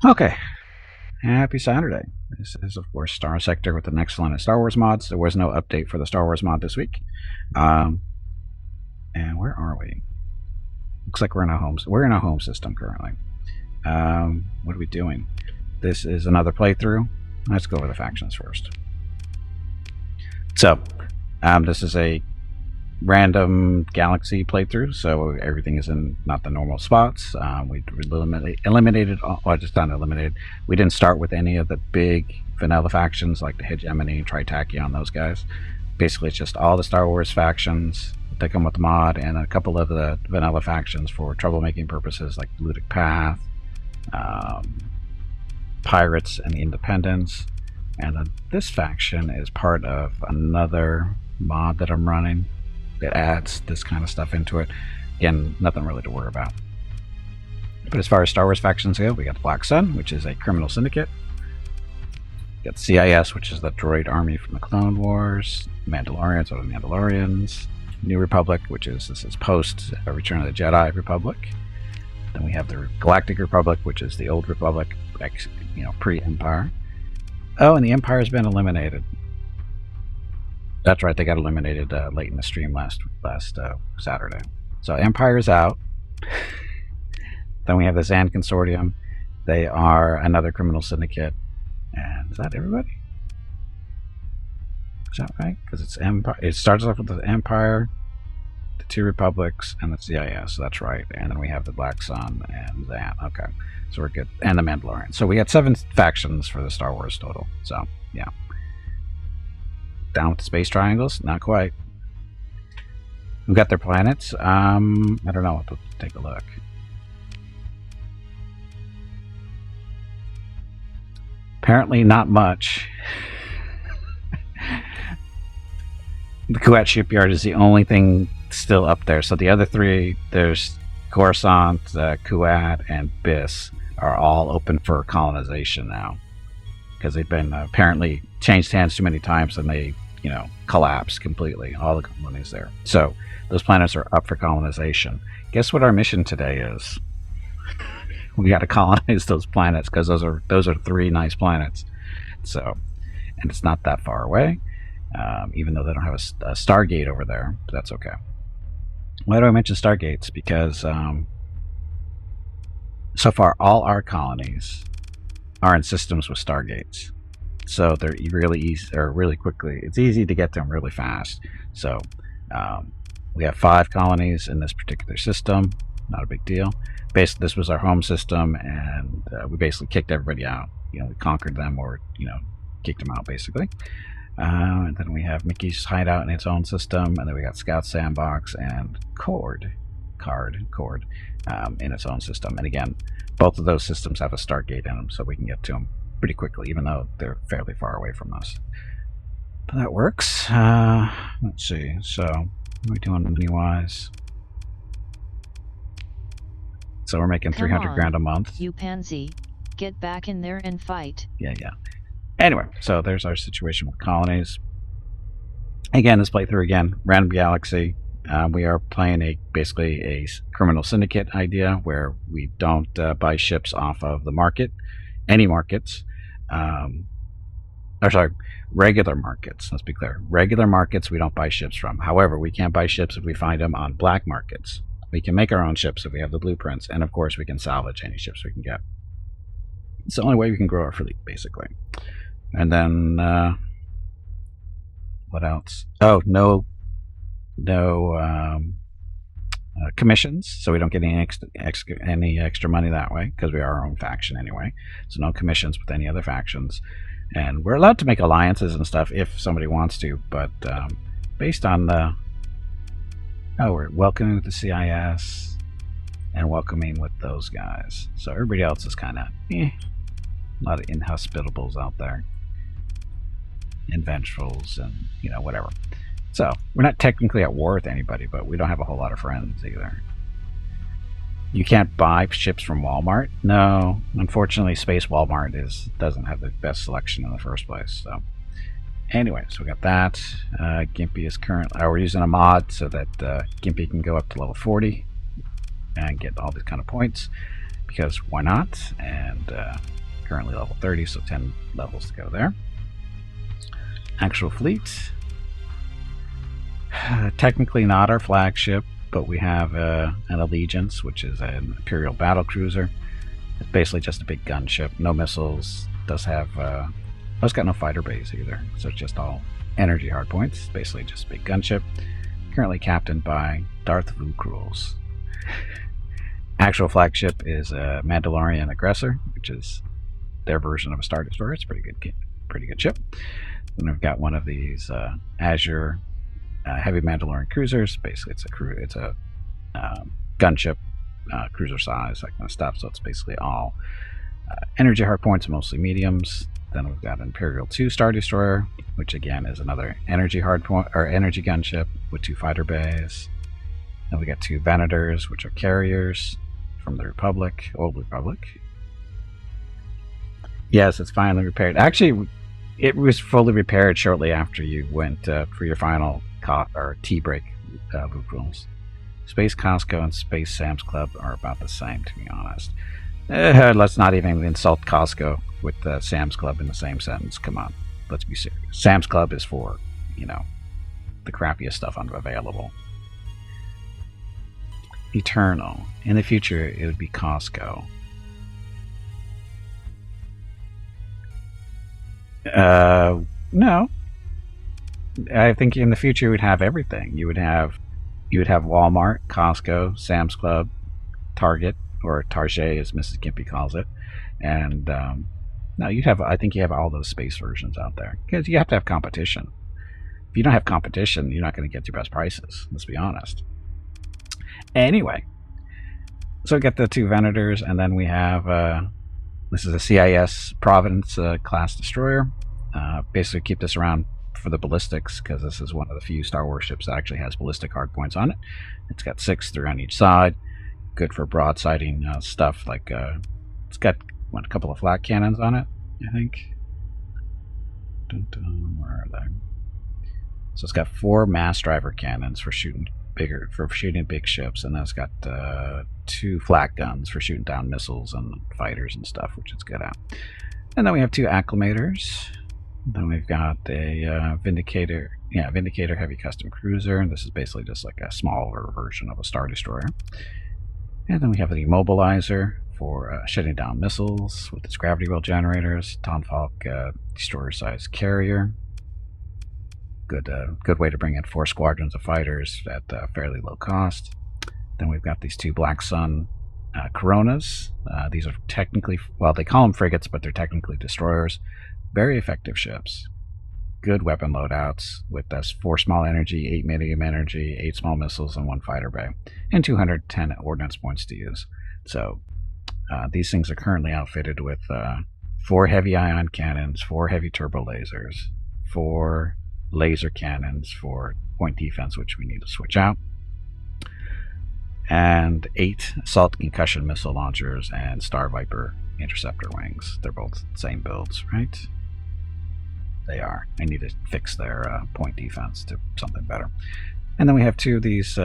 Okay, happy Saturday. This is, of course, Starsector with the Nexerlin and Star Wars mods. There was no update for the Star Wars mod this week. Um, and where are we? Looks like we're in a home system currently. What are we doing? This is another playthrough. Let's go over the factions first. So, this is a random galaxy playthrough, so everything is in not the normal spots. We eliminated, well, just not eliminated. We didn't start with any of the big vanilla factions like the Hegemony, Tritachyon, those guys. Basically, it's just all the Star Wars factions that come with the mod, and a couple of the vanilla factions for troublemaking purposes like Ludic Path, Pirates, and the Independents. And this faction is part of another mod that I'm running that adds this kind of stuff into it. Again, nothing really to worry about. But as far as Star Wars factions go, we got the Black Sun, which is a criminal syndicate. We got CIS, which is the droid army from the Clone Wars. Mandalorians are the Mandalorians. New Republic, this is post Return of the Jedi Republic. Then we have the Galactic Republic, which is the old Republic, pre-Empire. Oh, and the Empire's been eliminated. That's right, they got eliminated late in the stream last Saturday. So Empire's out. Then we have the Zan Consortium. They are another criminal syndicate. And is that everybody? Is that right? Because it's Empire. It starts off with the Empire, the two Republics, and the CIS. So that's right. And then we have the Black Sun and Zan. Okay, so we're good. And the Mandalorian. So we got 7 factions for the Star Wars total. So yeah. Down with the space triangles? Not quite. We've got their planets. I don't know. We'll take a look. Apparently not much. The Kuat shipyard is the only thing still up there. So the other 3, there's Coruscant, Kuat, and Biss, are all open for colonization now. Because they've been apparently changed hands too many times and they collapsed completely, all the colonies there. So those planets are up for colonization. Guess what our mission today is? We got to colonize those planets because those are 3 nice planets. So, and it's not that far away, even though they don't have a Stargate over there, but that's okay. Why do I mention Stargates? Because so far all our colonies are in systems with Stargates. So they're really easy, or really quickly. It's easy to get them really fast. So we have 5 colonies in this particular system. Not a big deal. Basically, this was our home system, and we basically kicked everybody out. We conquered them, or kicked them out basically. And then we have Mickey's hideout in its own system, and then we got Scout Sandbox and Cord in its own system. And again, both of those systems have a Stargate in them, so we can get to them pretty quickly, even though they're fairly far away from us. But that works. Let's see. So, what are we doing money-wise? So we're making 300 grand a month. You pansy, get back in there and fight. Yeah. Anyway, so there's our situation with colonies. Again, this playthrough again, random galaxy. We are playing basically a criminal syndicate idea where we don't buy ships off of the market, any markets. Regular markets. Let's be clear. Regular markets we don't buy ships from. However, we can't buy ships if we find them on black markets. We can make our own ships if we have the blueprints, and of course we can salvage any ships we can get. It's the only way we can grow our fleet, basically. And then what else? Oh, no commissions, so we don't get any extra money that way because we are our own faction anyway. So no commissions with any other factions, and we're allowed to make alliances and stuff if somebody wants to, but based on the we're welcoming with the CIS and welcoming with those guys. So everybody else is kind of a lot of inhospitables out there, and vengeful's, and whatever. So we're not technically at war with anybody, but we don't have a whole lot of friends either. You can't buy ships from Walmart. No, unfortunately, Space Walmart doesn't have the best selection in the first place. So anyway, so we got that. Gimpy is we're using a mod so that Gimpy can go up to level 40 and get all these kind of points. because why not? And currently level 30, so 10 levels to go there. Actual fleet. Technically not our flagship, but we have an Allegiance, which is an Imperial battle cruiser. It's basically just a big gunship, no missiles. Does have it's got no fighter base either, so it's just all energy hardpoints. Basically just a big gunship. Currently captained by Darth Vukrul's. Actual flagship is a Mandalorian Aggressor, which is their version of a Star Destroyer. It's a pretty good ship. Then we've got one of these Azure heavy Mandalorian cruisers. Basically, it's a gunship, cruiser size, that kind of stuff. So it's basically all energy hardpoints, mostly mediums. Then we've got Imperial 2 Star Destroyer, which again is another energy hardpoint or energy gunship with 2 fighter bays. Then we got 2 Venators, which are carriers from the Republic, Old Republic. Yes, it's finally repaired. Actually, it was fully repaired shortly after you went for your final tea break loop rules. Space Costco and Space Sam's Club are about the same, to be honest. Let's not even insult Costco with Sam's Club in the same sentence. Come on, let's be serious. Sam's Club is for, the crappiest stuff available. Eternal. In the future, it would be Costco. No. I think in the future you would have everything. You would have Walmart, Costco, Sam's Club, Target, or Target as Mrs. Gimpy calls it, and no, I think you have all those space versions out there because you have to have competition. If you don't have competition, you're not going to get your best prices. Let's be honest. Anyway, so we got the 2 Venators, and then we have this is a CIS Providence class destroyer. Basically, keep this around for the ballistics because this is one of the few Star Wars ships that actually has ballistic hardpoints on it. It's got 6 through on each side. Good for broadsiding stuff. Like it's got a couple of flat cannons on it, I think. Where are they? So it's got 4 mass driver cannons for shooting big ships, and then it's got 2 flat guns for shooting down missiles and fighters and stuff, which it's good at. And then we have 2 acclimators. Then we've got a Vindicator heavy custom cruiser, and this is basically just like a smaller version of a Star Destroyer. And then we have an immobilizer for shutting down missiles with its gravity well generators. Tonfalk destroyer-sized carrier. Good way to bring in 4 squadrons of fighters at fairly low cost. Then we've got these 2 Black Sun Coronas. These are technically, well, they call them frigates, but they're technically destroyers. Very effective ships. Good weapon loadouts with 4 small energy, 8 medium energy, 8 small missiles, and 1 fighter bay, and 210 ordnance points to use. So these things are currently outfitted with 4 heavy ion cannons, 4 heavy turbo lasers, 4 laser cannons for point defense, which we need to switch out, and 8 assault concussion missile launchers and Star Viper interceptor wings. They're both the same builds, right? They are. I need to fix their point defense to something better. And then we have 2 of these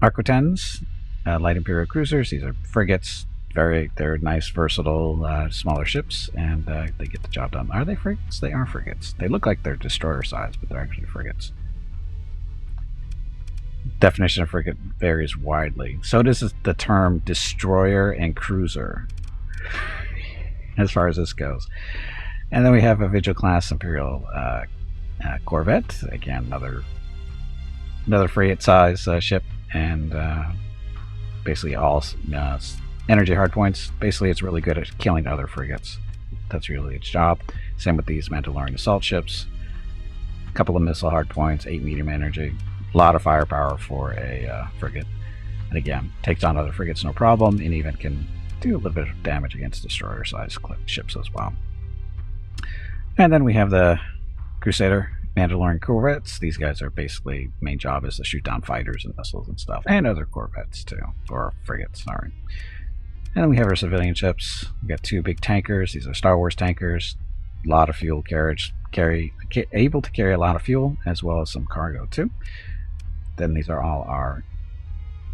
Arquitens, light Imperial cruisers. These are frigates. They're nice, versatile, smaller ships, and they get the job done. Are they frigates? They are frigates. They look like they're destroyer size, but they're actually frigates. Definition of frigate varies widely. So does the term destroyer and cruiser, as far as this goes. And then we have a Vigil class Imperial Corvette. Again, another frigate size ship, and basically all energy hardpoints. Basically, it's really good at killing other frigates. That's really its job. Same with these Mandalorian assault ships. A couple of missile hardpoints, 8 medium energy. A lot of firepower for a frigate. And again, takes on other frigates no problem, and even can do a little bit of damage against destroyer-sized ships as well. And then we have the Crusader Mandalorian Corvettes. These guys are basically, main job is to shoot down fighters and missiles and stuff, and other Corvettes too, or frigates, sorry. And then we have our civilian ships. We got 2 big tankers. These are Star Wars tankers. A lot of fuel carriage, able to carry a lot of fuel as well as some cargo too. Then these are all our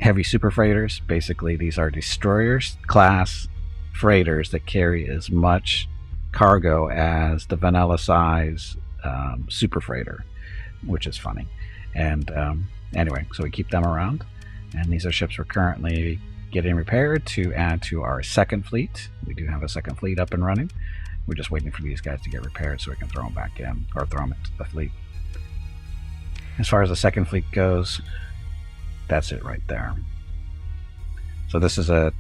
heavy super freighters. Basically, these are destroyers class freighters that carry as much cargo as the vanilla size super freighter, which is funny. And anyway, so we keep them around, and these are ships we're currently getting repaired to add to our second fleet. We do have a second fleet up and running. We're just waiting for these guys to get repaired so we can throw them back in, or throw them into the fleet. As far as the second fleet goes, that's it right there. So this is a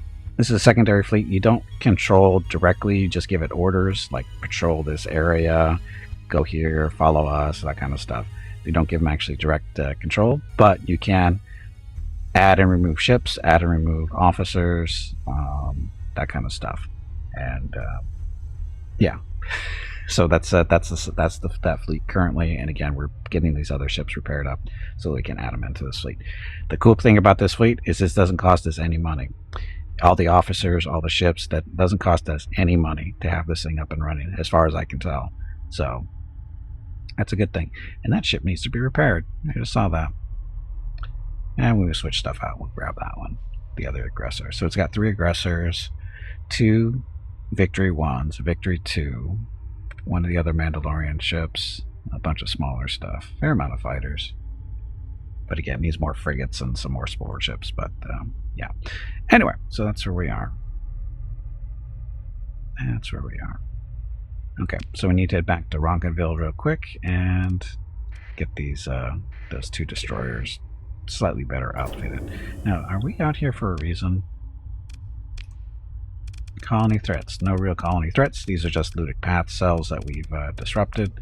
secondary fleet. You don't control directly, you just give it orders like patrol this area, go here, follow us, that kind of stuff. You don't give them actually direct control, but you can add and remove ships, add and remove officers, that kind of stuff. And yeah, so that's that fleet currently. And again, we're getting these other ships repaired up so we can add them into this fleet. The cool thing about this fleet is this doesn't cost us any money. All the officers, all the ships, that doesn't cost us any money to have this thing up and running, as far as I can tell. So that's a good thing. And that ship needs to be repaired. I just saw that. And we will switch stuff out. We'll grab that one, the other aggressor. So it's got 3 aggressors, 2 Victory 1s, Victory 2, one of the other Mandalorian ships, a bunch of smaller stuff, fair amount of fighters. But again, needs more frigates and some more spore ships. But yeah. Anyway, so that's where we are. That's where we are. Okay, so we need to head back to Ronconville real quick and get these those 2 destroyers slightly better outfitted. Now, are we out here for a reason? Colony threats. No real colony threats. These are just looted path cells that we've disrupted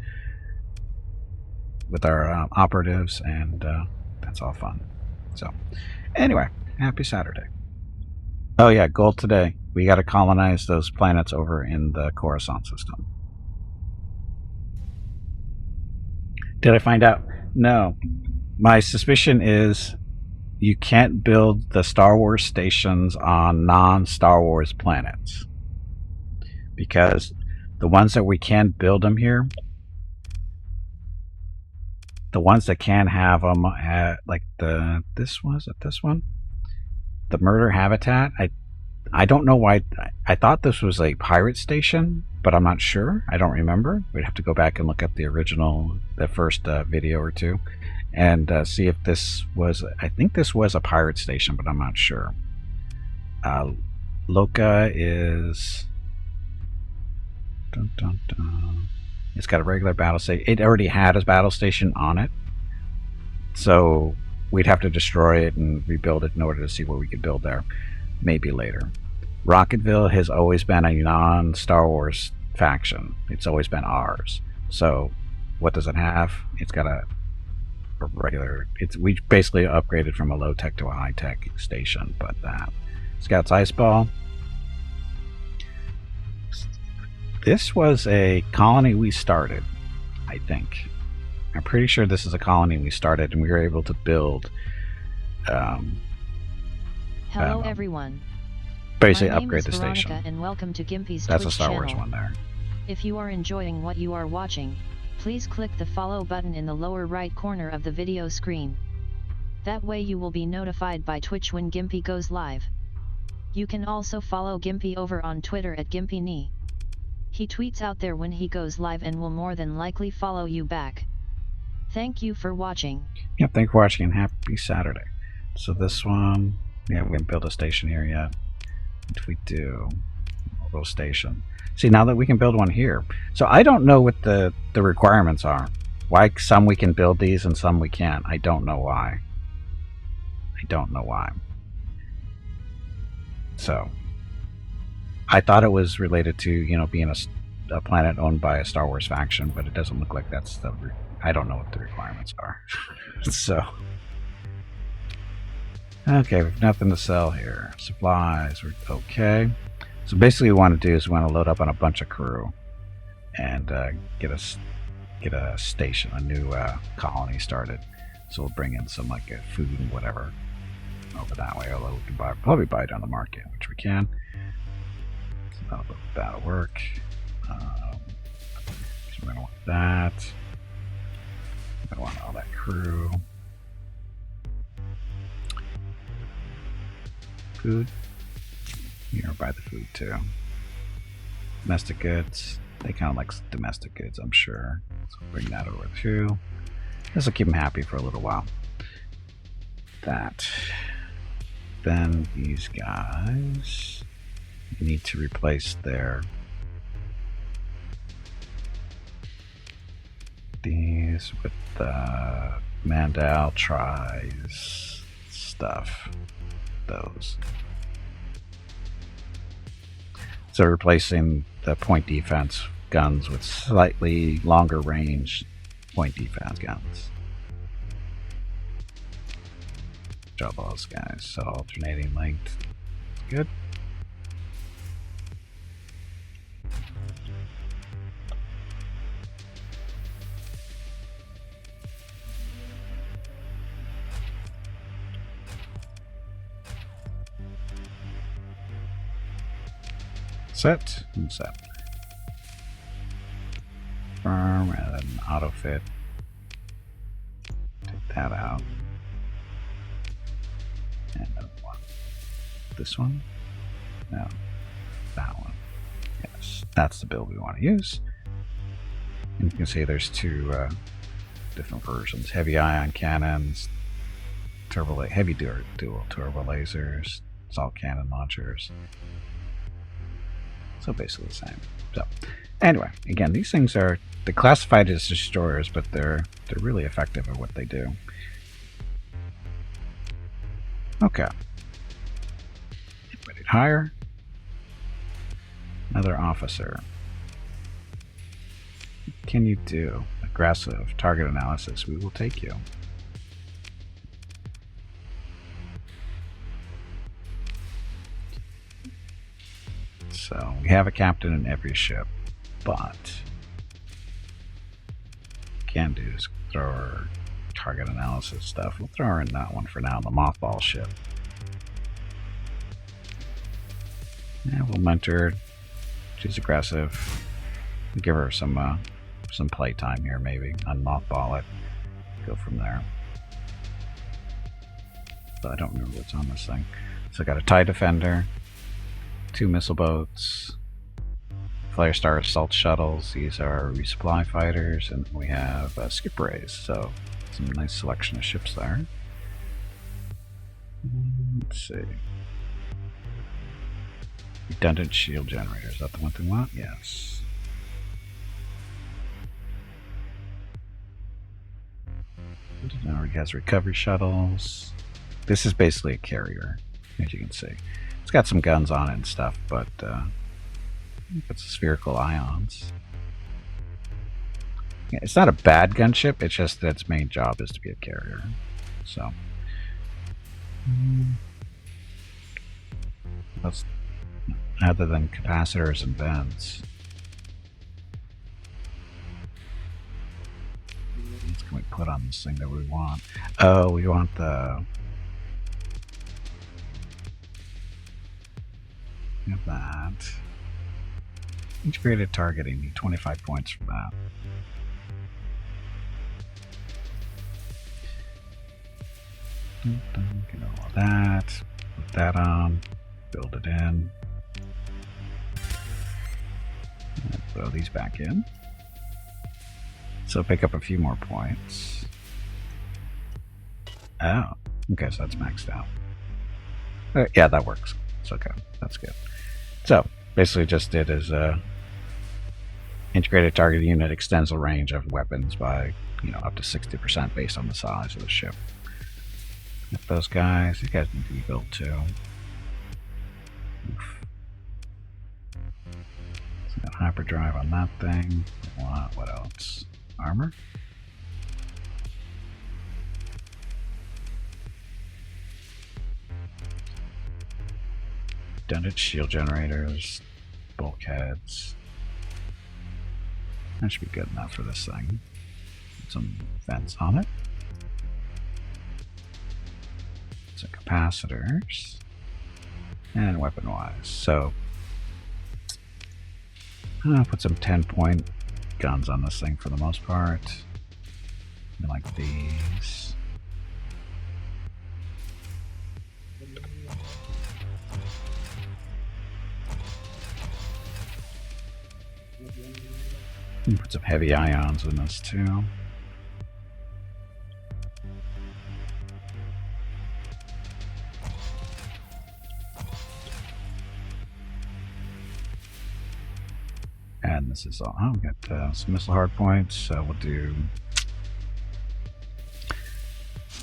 with our operatives, and that's all fun. So, anyway, happy Saturday. Oh yeah, goal today. We got to colonize those planets over in the Coruscant system. Did I find out? No. My suspicion is you can't build the Star Wars stations on non-Star Wars planets, because the ones that we can build them here, the ones that can have them at, like this one, the Murder Habitat. I don't know why. I thought this was a pirate station, but I'm not sure. I don't remember. We'd have to go back and look at the original, the first video or two, and see if this was. I think this was a pirate station, but I'm not sure. Loka is. Dun, dun, dun. It's got a regular battle station. It already had a battle station on it, so we'd have to destroy it and rebuild it in order to see what we could build there. Maybe later. Rocketville has always been a non-Star Wars faction. It's always been ours. So what does it have? It's got a regular. We basically upgraded from a low-tech to a high-tech station, but Scout's Ice Ball. This was a colony we started, I think. I'm pretty sure this is a colony we started, and we were able to build. Hello everyone. Basically My name upgrade is the Veronica station. and welcome to Gimpy's That's Twitch a Star Wars channel. one there. If you are enjoying what you are watching, please click the follow button in the lower right corner of the video screen. That way you will be notified by Twitch when Gimpy goes live. You can also follow Gimpy over on Twitter at GimpyKnee. He tweets out there when he goes live and will more than likely follow you back. Thank you for watching. Yep, thank you for watching and happy Saturday. So this one, yeah, we haven't built a station here yet. If we do, a little station. See, now that we can build one here. So I don't know what the requirements are. Why some we can build these and some we can't. I don't know why. I don't know why. So I thought it was related to, you know, being a planet owned by a Star Wars faction, but it doesn't look like that's the. I don't know what the requirements are. So, okay, we've nothing to sell here. Supplies, we're okay. So basically, what we want to do is we want to load up on a bunch of crew and get a station, a new colony started. So we'll bring in some like food and whatever over that way. Although we can probably buy it on the market, which we can. So that'll work. So we're gonna want that. I want all that crew. food. Here, buy the food too. Domestic goods. They kind of like domestic goods, I'm sure. So bring that over too. This will keep them happy for a little while. That. Then these guys need to replace these with the Mandal tries stuff. Those. So replacing the point defense guns with slightly longer range point defense guns. Job all those guys. So alternating length. Good. Set and set. Firm and then auto fit. Take that out. And then one. This one? No. That one. Yes. That's the build we want to use. And you can see there's two different versions. Heavy ion cannons, heavy dual turbo lasers, assault cannon launchers. So basically the same. So anyway, again, these things are classified as destroyers, but they're really effective at what they do. Okay. Ready to hire. Another officer. What can you do? Aggressive target analysis. We will take you. So we have a captain in every ship, but what we can do is throw our target analysis stuff. We'll throw her in that one for now, the mothball ship. Yeah, we'll mentor her. She's aggressive. We'll give her some playtime here, maybe. Unmothball it. Go from there. But I don't remember what's on this thing. So I got a TIE Defender. 2 missile boats, Flare Star assault shuttles. These are resupply fighters, and we have skip rays. So some nice selection of ships there. Let's see. Redundant shield generator. Is that the one thing we want? Yes. It already has recovery shuttles. This is basically a carrier, as you can see. It's got some guns on it and stuff, but it's spherical ions. Yeah, it's not a bad gunship, it's just that its main job is to be a carrier. So that's other than capacitors and vents. What can we put on this thing that we want? Oh, we want the have that. Integrated targeting, need 25 points for that. Get all of that. Put that on. Build it in. And throw these back in. So pick up a few more points. Oh, okay, so that's maxed out. Yeah, that works. It's okay. That's good. So basically just did is integrated target unit extends the range of weapons by up to 60% based on the size of the ship. Get those guys. These guys need to be built too. Oof. So got hyperdrive on that thing. What else? Armor? Redundant shield generators, bulkheads. That should be good enough for this thing. Some vents on it. Some capacitors. And weapon wise. So I'll put some 10-point guns on this thing for the most part. Like these. Put some heavy ions in this too. And this is all. Oh, we got some missile hard points. We'll do.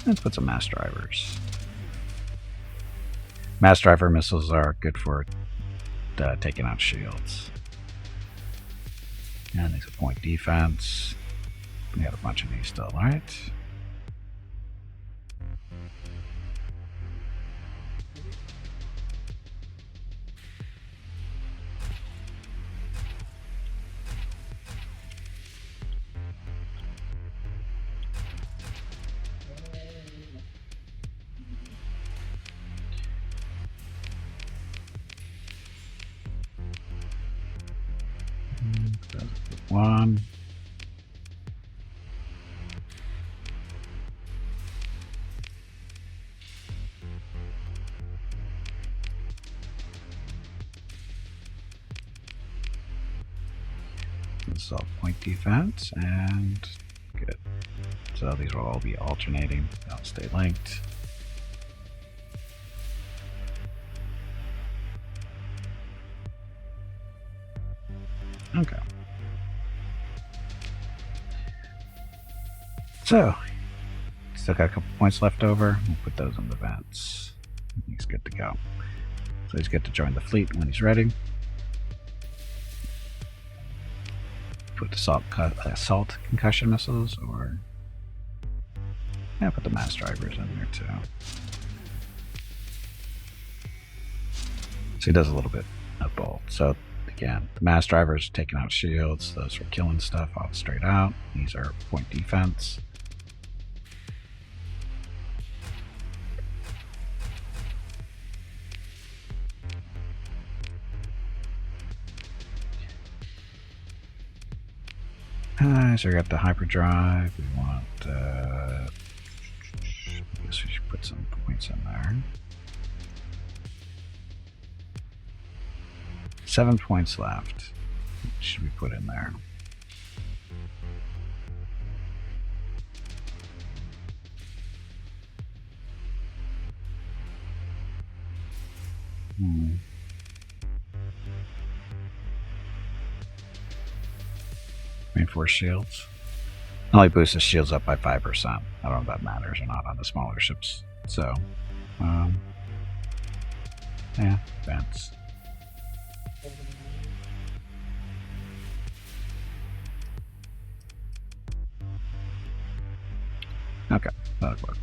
Let's put some mass drivers. Mass driver missiles are good for taking out shields. And these are point defense. We got a bunch of these still, right? One. This is all point defense, and good. So these will all be alternating. They'll stay linked. Okay. So, still got a couple points left over. We'll put those in the vents. He's good to go. So he's good to join the fleet when he's ready. Put the assault concussion missiles, or yeah, put the mass drivers in there too. So he does a little bit of both. So again, the mass drivers are taking out shields. Those are killing stuff off straight out. These are point defense. So we got the hyperdrive. We want, I guess we should put some points in there. 7 points left. What should we put in there? Reinforced shields. Only boosts the shields up by 5%. I don't know if that matters or not on the smaller ships. So, yeah, vents. Okay, that'll work.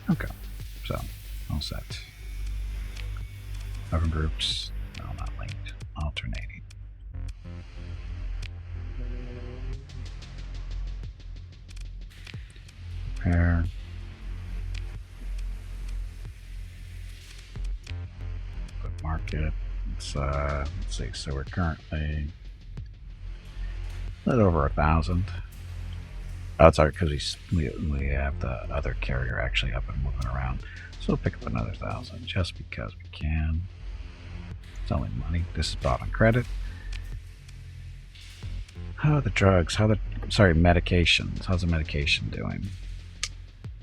Okay, so all set. Other groups, no, not linked, alternating. Repair. Put market. Let's see. So we're currently a little over 1,000. Oh, sorry, because we have the other carrier actually up and moving around. So we'll pick up another 1,000 just because we can. It's only money. This is bought on credit. How are the drugs? Medications. How's the medication doing?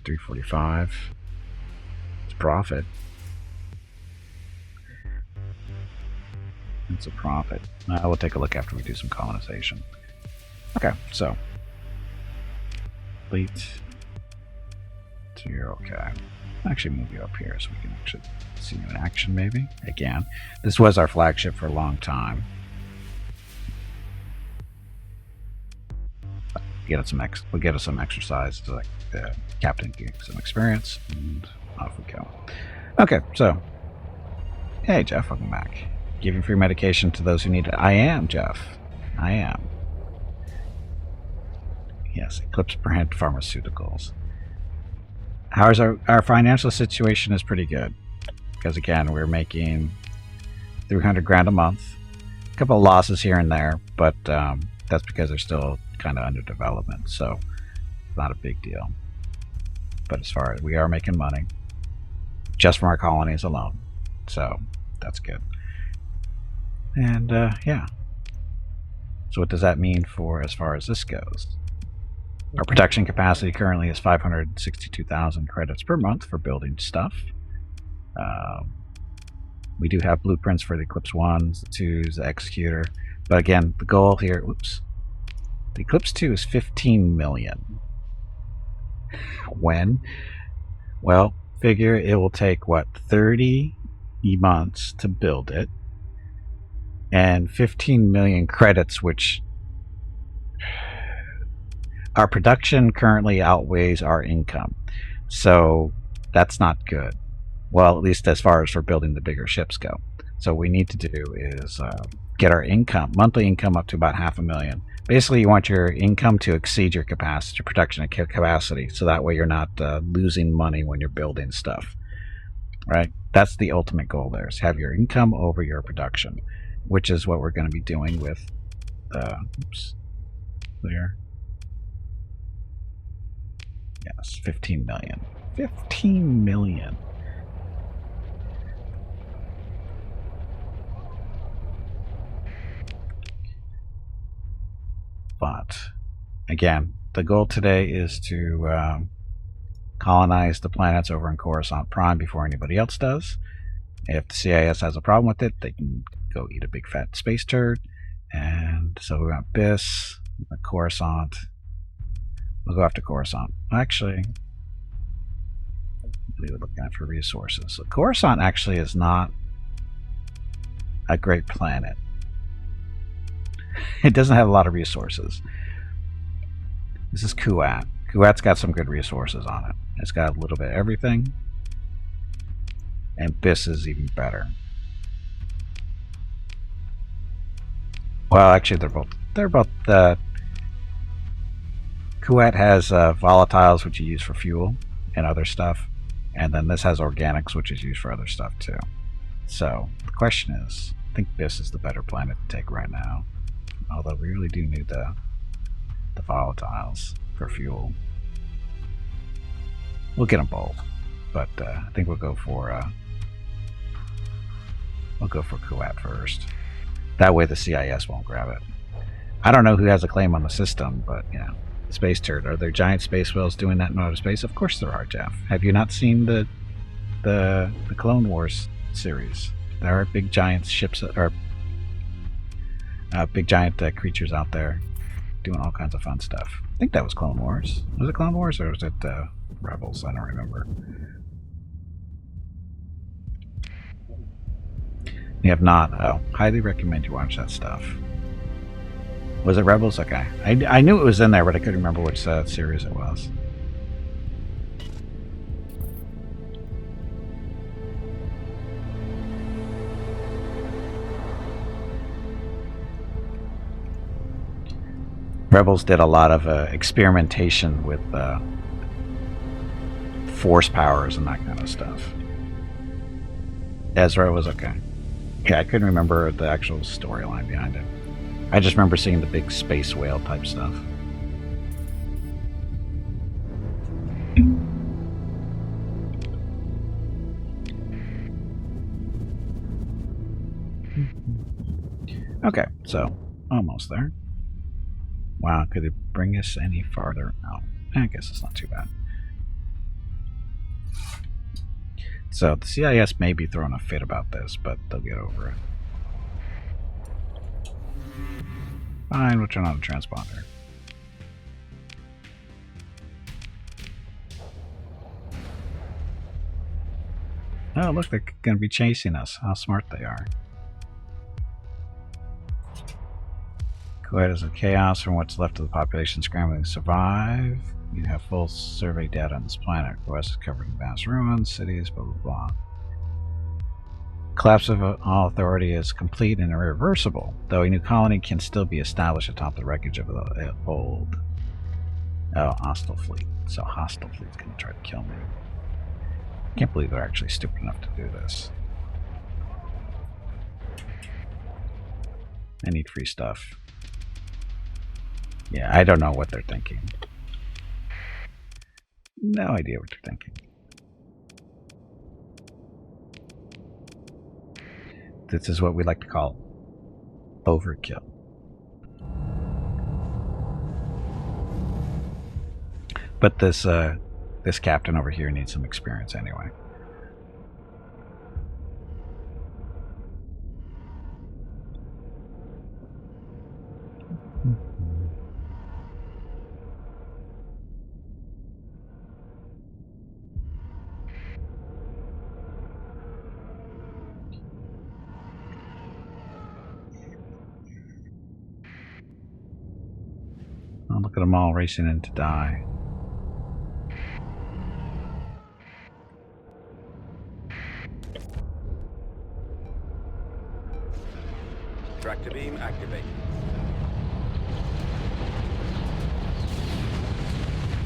345. It's profit. It's a profit. We'll take a look after we do some colonization. Okay, so fleet. So you're okay. I'll actually move you up here so we can actually see you in action maybe. Again, this was our flagship for a long time. We'll get us some exercise so like the captain gets some experience, and off we go. Okay, so hey Jeff, welcome back. Giving free medication to those who need it. I am, Jeff. I am. Yes, Eclipse Brand Pharmaceuticals. How's our financial situation is pretty good. Because again, we're making 300 grand a month. A couple of losses here and there, but that's because they're still kind of under development, so not a big deal. but as far as we are making money just from our colonies alone, so that's good. And yeah, so what does that mean for as far as this goes? Our production capacity currently is 562,000 credits per month for building stuff. We do have blueprints for the Eclipse 1s, the 2s, the Executor, but again, the goal here, whoops, the Eclipse 2 is 15 million. When? Well, figure it will take, what, 30 months to build it, and 15 million credits, which our production currently outweighs our income. So that's not good. Well, at least as far as for building the bigger ships go. So what we need to do is get our income, monthly income, up to about 500,000. Basically, you want your income to exceed your capacity, your production capacity, so that way you're not losing money when you're building stuff. Right? That's the ultimate goal there, is have your income over your production, which is what we're going to be doing with oops, there. Yes, 15 million. 15 million. But again, the goal today is to colonize the planets over in Coruscant Prime before anybody else does. If the CIS has a problem with it, they can go eat a big fat space turd. And so we want Biss, Coruscant. We'll go after Coruscant. Actually, we were looking at for resources. So Coruscant actually is not a great planet. It doesn't have a lot of resources. This is Kuat. Kuat's got some good resources on it. It's got a little bit of everything. And Biss is even better. Well, actually, they're both. Kuat has volatiles, which you use for fuel and other stuff, and then this has organics, which is used for other stuff too. So the question is, I think Biss is the better planet to take right now, although we really do need the volatiles for fuel. We'll get them both, but I think we'll go for Kuat first. That way the CIS won't grab it. I don't know who has a claim on the system, but yeah. Space turd. Are there giant space whales doing that in outer space? Of course there are, Jeff. Have you not seen the Clone Wars series? There are big giant ships, or big giant creatures out there doing all kinds of fun stuff. I think that was Clone Wars. Was it Clone Wars or was it Rebels? I don't remember. You have not. Oh, highly recommend you watch that stuff. Was it Rebels? Okay. I knew it was in there, but I couldn't remember which series it was. Rebels did a lot of experimentation with force powers and that kind of stuff. Ezra was okay. Yeah, I couldn't remember the actual storyline behind it. I just remember seeing the big space whale type stuff. Okay, so almost there. Wow, could it bring us any farther? Oh, I guess it's not too bad. So the CIS may be throwing a fit about this, but they'll get over it. Fine, we'll turn on the transponder. Oh, look, they're going to be chasing us. How smart they are. Kuwait is a chaos from what's left of the population scrambling to survive. You have full survey data on this planet. Kuwait is covered in vast ruins, cities, blah, blah, blah. Collapse of all authority is complete and irreversible, though a new colony can still be established atop the wreckage of the old. Oh, hostile fleet. So hostile fleet's going to try to kill me. I can't believe they're actually stupid enough to do this. I need free stuff. Yeah, I don't know what they're thinking. no idea what you're thinking. This is what we like to call overkill. But this captain over here needs some experience anyway. Oh, look at them all racing in to die. Tractor beam activated.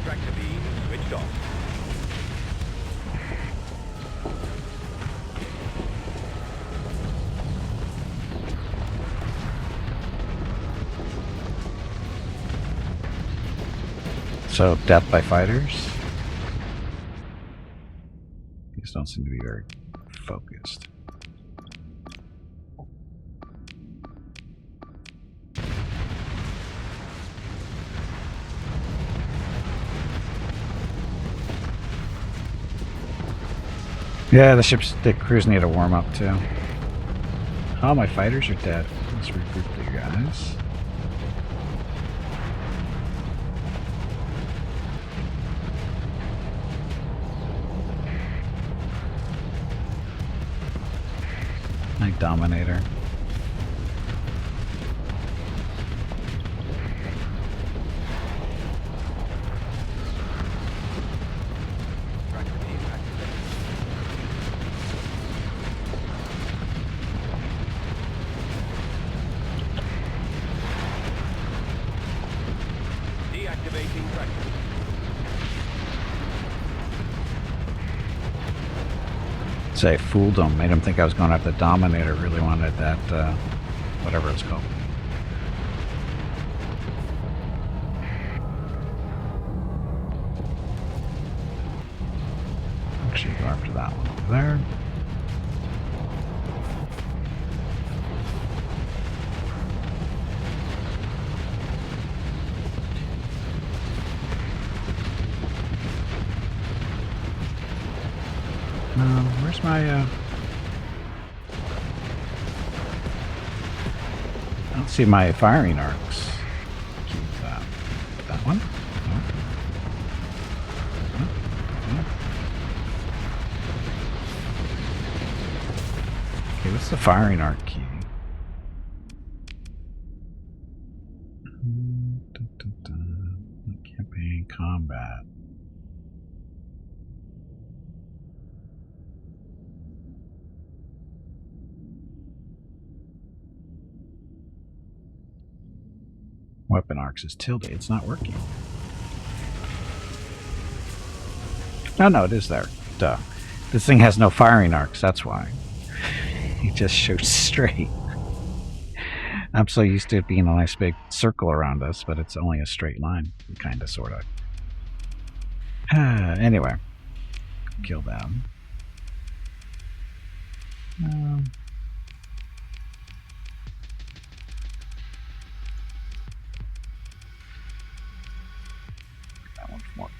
Tractor beam switched off. So, death by fighters? These don't seem to be very focused. Yeah, the crews need a warm up too. Oh, my fighters are dead. Let's regroup you guys. My Dominator. Deactivating tractor. Say, fooled him. Made him think I was going after the Dominator. Really wanted that, whatever it's called. Actually, go after that one over there. Where's my, I don't see my firing arcs. Keep that. That one? No. No. No. Okay, what's the firing arc key? Campaign combat. Weapon arcs is tilde. It's not working. Oh no, it is there. Duh. This thing has no firing arcs, that's why. It just shoots straight. I'm so used to it being a nice big circle around us, but it's only a straight line. Kinda, sorta. Anyway. Kill them. That one for more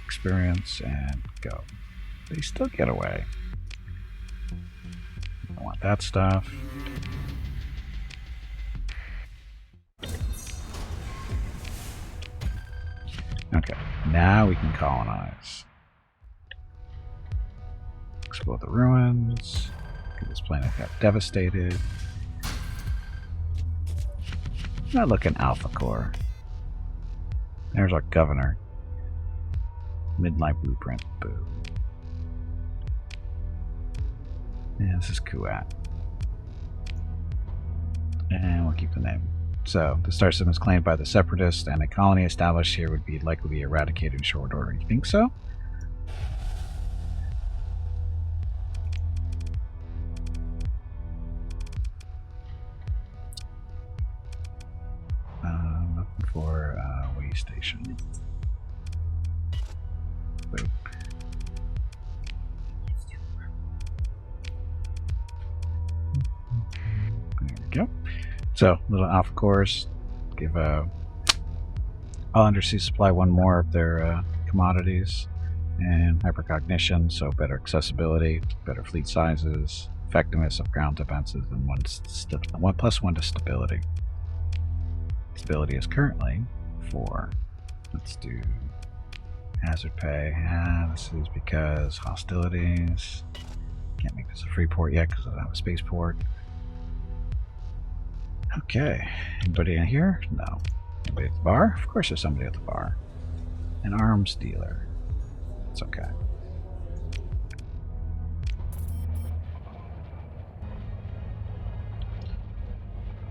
experience and go. They still get away. I want that stuff. Okay, now we can colonize. Explore the ruins. This planet got devastated. Not looking Alpha Core. There's our governor. Midnight Blueprint. Boo. Yeah, this is Kuat. And we'll keep the name. So, the star system is claimed by the Separatists, and a colony established here would be likely to be eradicated in short order. You think so? Looking for a way station. Boop. So, little alpha cores give all undersea supply one more of their commodities, and hypercognition, so better accessibility, better fleet sizes, effectiveness of ground defenses, and one plus one to stability. Stability is currently 4. Let's do hazard pay. This is because hostilities. Can't make this a free port yet because I don't have a spaceport. Okay, anybody in here? No. Anybody at the bar? Of course there's somebody at the bar. An arms dealer. It's okay.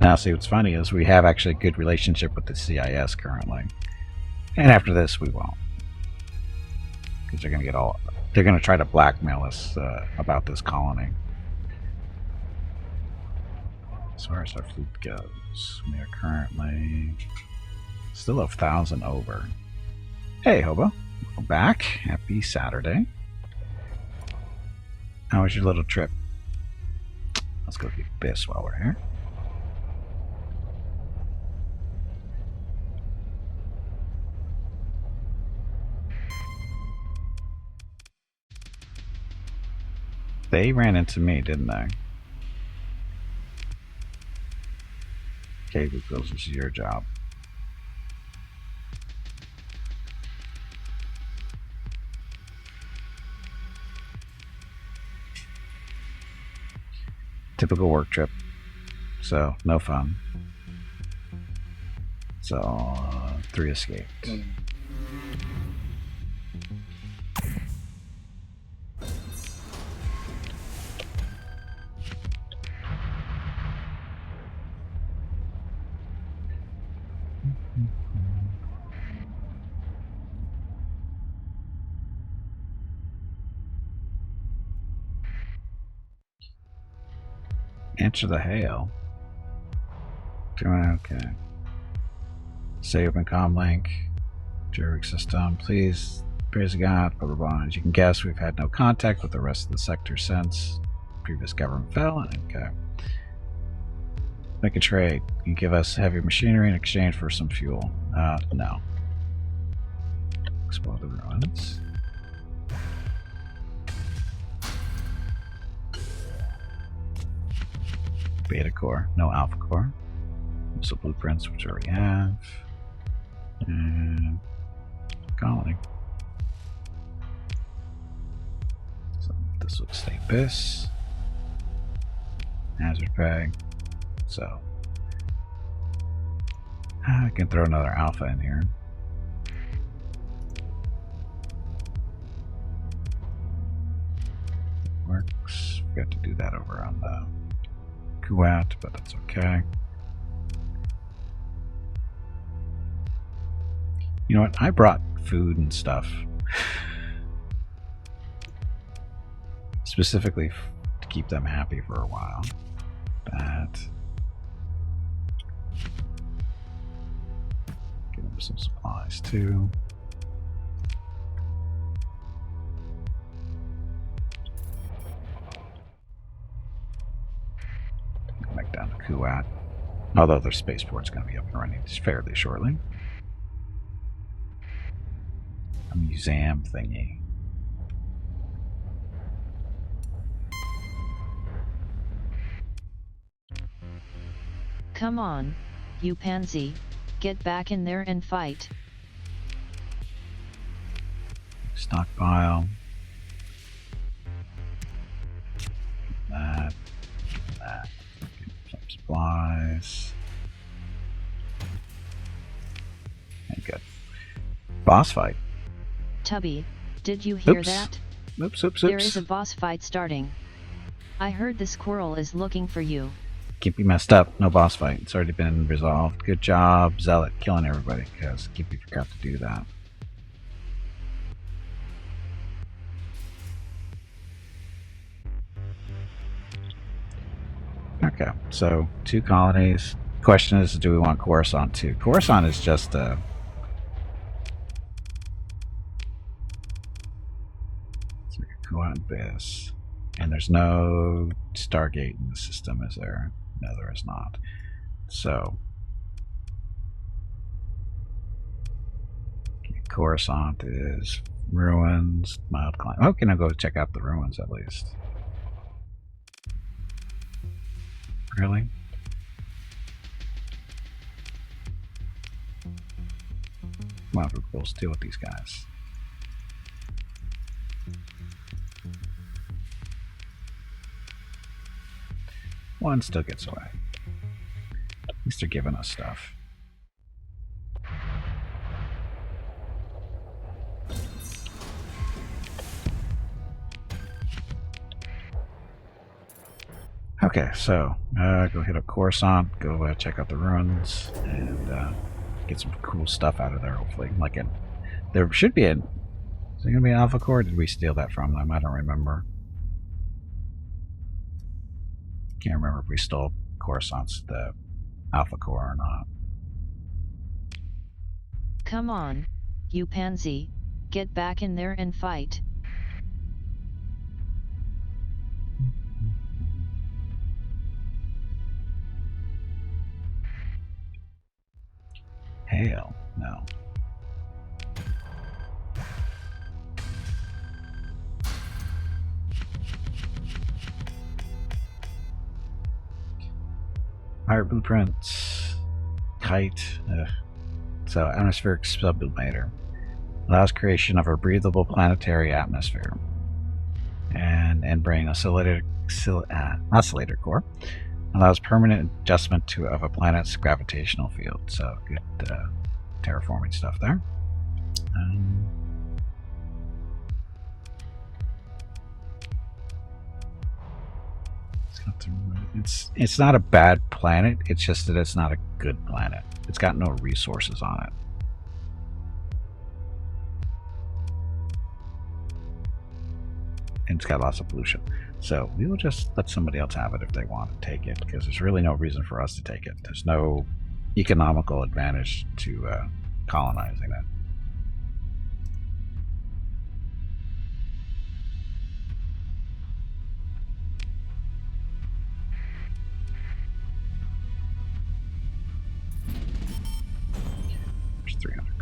Now, see, what's funny is we have actually a good relationship with the CIS currently. And after this, we won't. Because they're going to get all... They're going to try to blackmail us about this colony. As far as our fleet goes, we are currently still 1,000 over. Hey, Hobo. Welcome back. Happy Saturday. How was your little trip? Let's go get Biss while we're here. They ran into me, didn't they? Okay, Lucas, this is your job. Typical work trip. So, no fun. So, 3 escaped. Answer the hail. Okay. Say open comm link. Jury system. Please. Praise God. Blah, blah, blah. As you can guess, we've had no contact with the rest of the sector since previous government fell. Okay. Make a trade. You give us heavy machinery in exchange for some fuel. No. Explore the ruins. Beta core, no alpha core. So blueprints, which we already have. And colony. So this would stay Biss. Hazard pay. So I can throw another alpha in here. Works. Forgot to do that over on the Kuwait, but that's okay. You know what? I brought food and stuff specifically to keep them happy for a while. That. Give them some supplies too. Back down to Kuwait. Although their spaceport's going to be up and running fairly shortly. A museum thingy. Come on, you pansy, get back in there and fight. Stockpile. That. Some supplies. And good. Boss fight. Tubby, did you hear Oops. that? Oops, oops, oops. There is a boss fight starting. I heard the squirrel is looking for you. Gimpy messed up. No boss fight. It's already been resolved. Good job, Zealot, killing everybody, because Gimpy forgot to do that. Okay, so 2 colonies. Question is, do we want Coruscant too? Coruscant is just a... So go on this. And there's no Stargate in the system, is there? No, there is not. So, Coruscant is ruins, mild climate. Oh, can I go check out the ruins at least? Really? Come on, we'll deal with these guys. One still gets away. At least they're giving us stuff. Okay, so go hit up Coruscant, go check out the ruins, and get some cool stuff out of there. Hopefully, there should be is there gonna be an Alpha Core? Or did we steal that from them? I don't remember. Can't remember if we stole Coruscant's the Alpha Core or not. Come on, you pansy, get back in there and fight. Hell no. Pirate blueprints. Kite. So, atmospheric sublimator. Allows creation of a breathable planetary atmosphere. And brain oscillator core. Allows permanent adjustment of a planet's gravitational field. So, good terraforming stuff there. It's not a bad planet, it's just that it's not a good planet. It's got no resources on it. And it's got lots of pollution. So we will just let somebody else have it if they want to take it, because there's really no reason for us to take it. There's no economical advantage to colonizing it.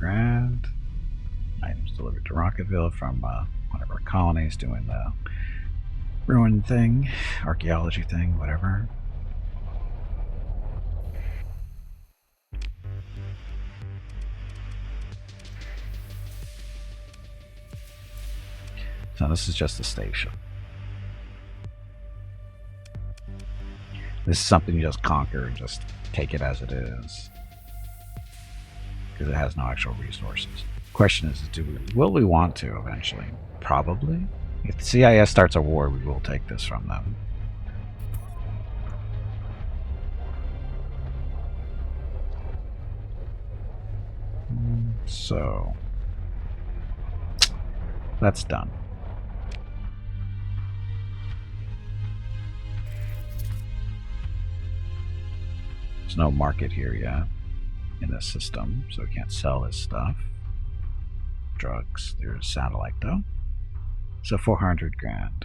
$300,000. Items delivered to Rocketville from one of our colonies doing the ruin thing, archaeology thing, whatever. So this is just a station. This is something you just conquer and just take it as it is, because it has no actual resources. Question is, will we want to eventually? Probably. If the CIS starts a war, we will take this from them. So that's done. There's no market here yet in this system, so we can't sell this stuff. Drugs. There's satellite though. So $400,000.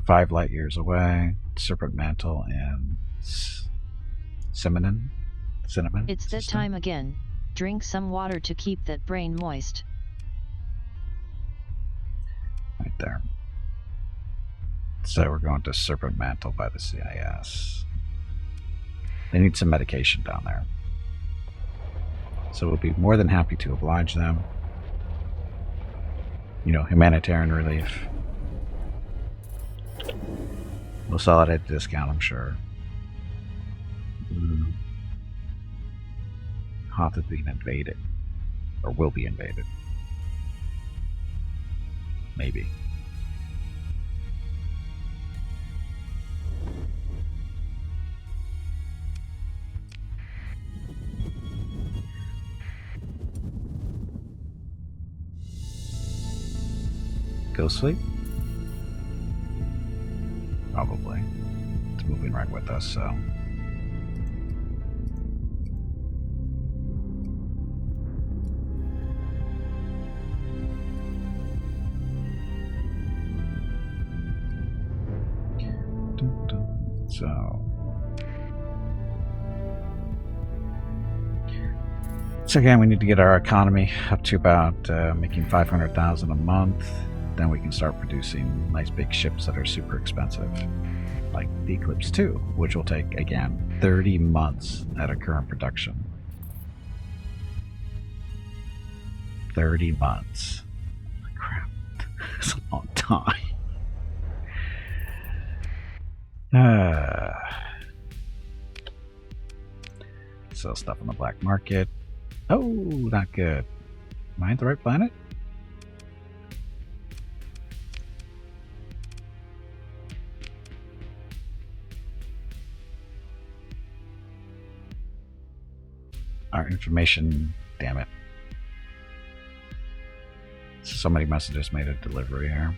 5 light years away. Serpent Mantle and cinnamon. It's that time again. Drink some water to keep that brain moist. Right there. So we're going to Serpent Mantle by the CIS. They need some medication down there. So we'll be more than happy to oblige them. You know, humanitarian relief. We'll sell it at a discount, I'm sure. Hoth is being invaded. Or will be invaded. Maybe. Go sleep? Probably. It's moving right with us, so. So. So again, we need to get our economy up to about making 500,000 a month. Then we can start producing nice big ships that are super expensive, like the Eclipse 2, which will take, again, 30 months at a current production. 30 months. Crap. That's a long time. Sell stuff on the black market. Oh, not good. Am I at the right planet? Our information, damn it. Somebody must have just made a delivery here.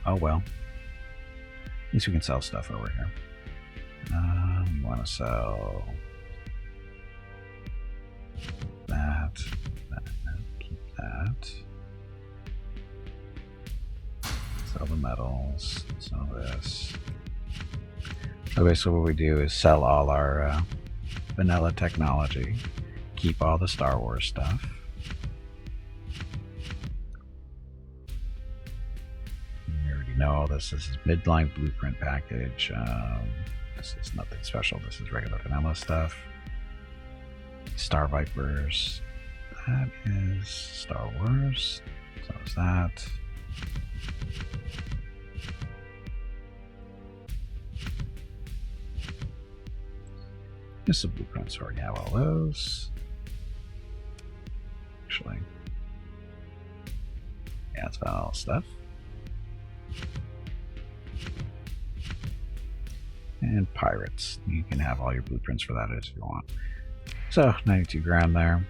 Oh well. At least we can sell stuff over here. You want to sell that, keep that. Sell the metals, sell this. So basically what we do is sell all our vanilla technology, keep all the Star Wars stuff. You already know all this. This is midline blueprint package. This is nothing special. This is regular vanilla stuff. Star Vipers. That is Star Wars. So is that. Just some blueprints. Already have all those. Actually, yeah, that's about all the stuff. And pirates. You can have all your blueprints for that if you want. So 92 grand there.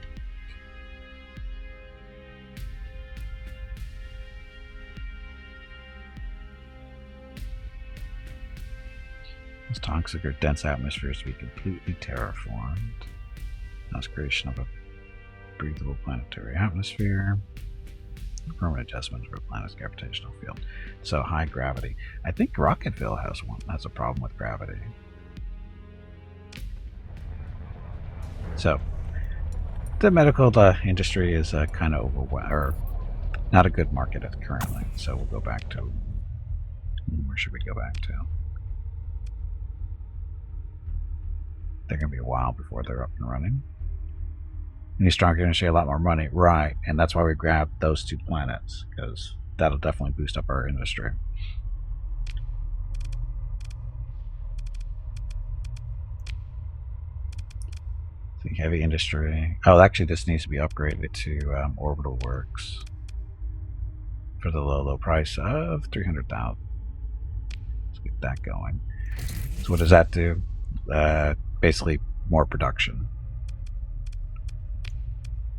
This toxic or dense atmospheres to be completely terraformed. That's creation of a breathable planetary atmosphere. Permanent adjustments for a planet's gravitational field. So high gravity. I think Rocketville has a problem with gravity. So the medical industry is kind of overwhelmed, or not a good market currently. So we'll go back to, where should we go back to? They're going to be a while before they're up and running. Any stronger industry, a lot more money. Right, and that's why we grabbed those two planets, because that'll definitely boost up our industry. So heavy industry. Oh, actually this needs to be upgraded to orbital works for the low price of 300,000. Let's get that going. So what does that do? Basically more production.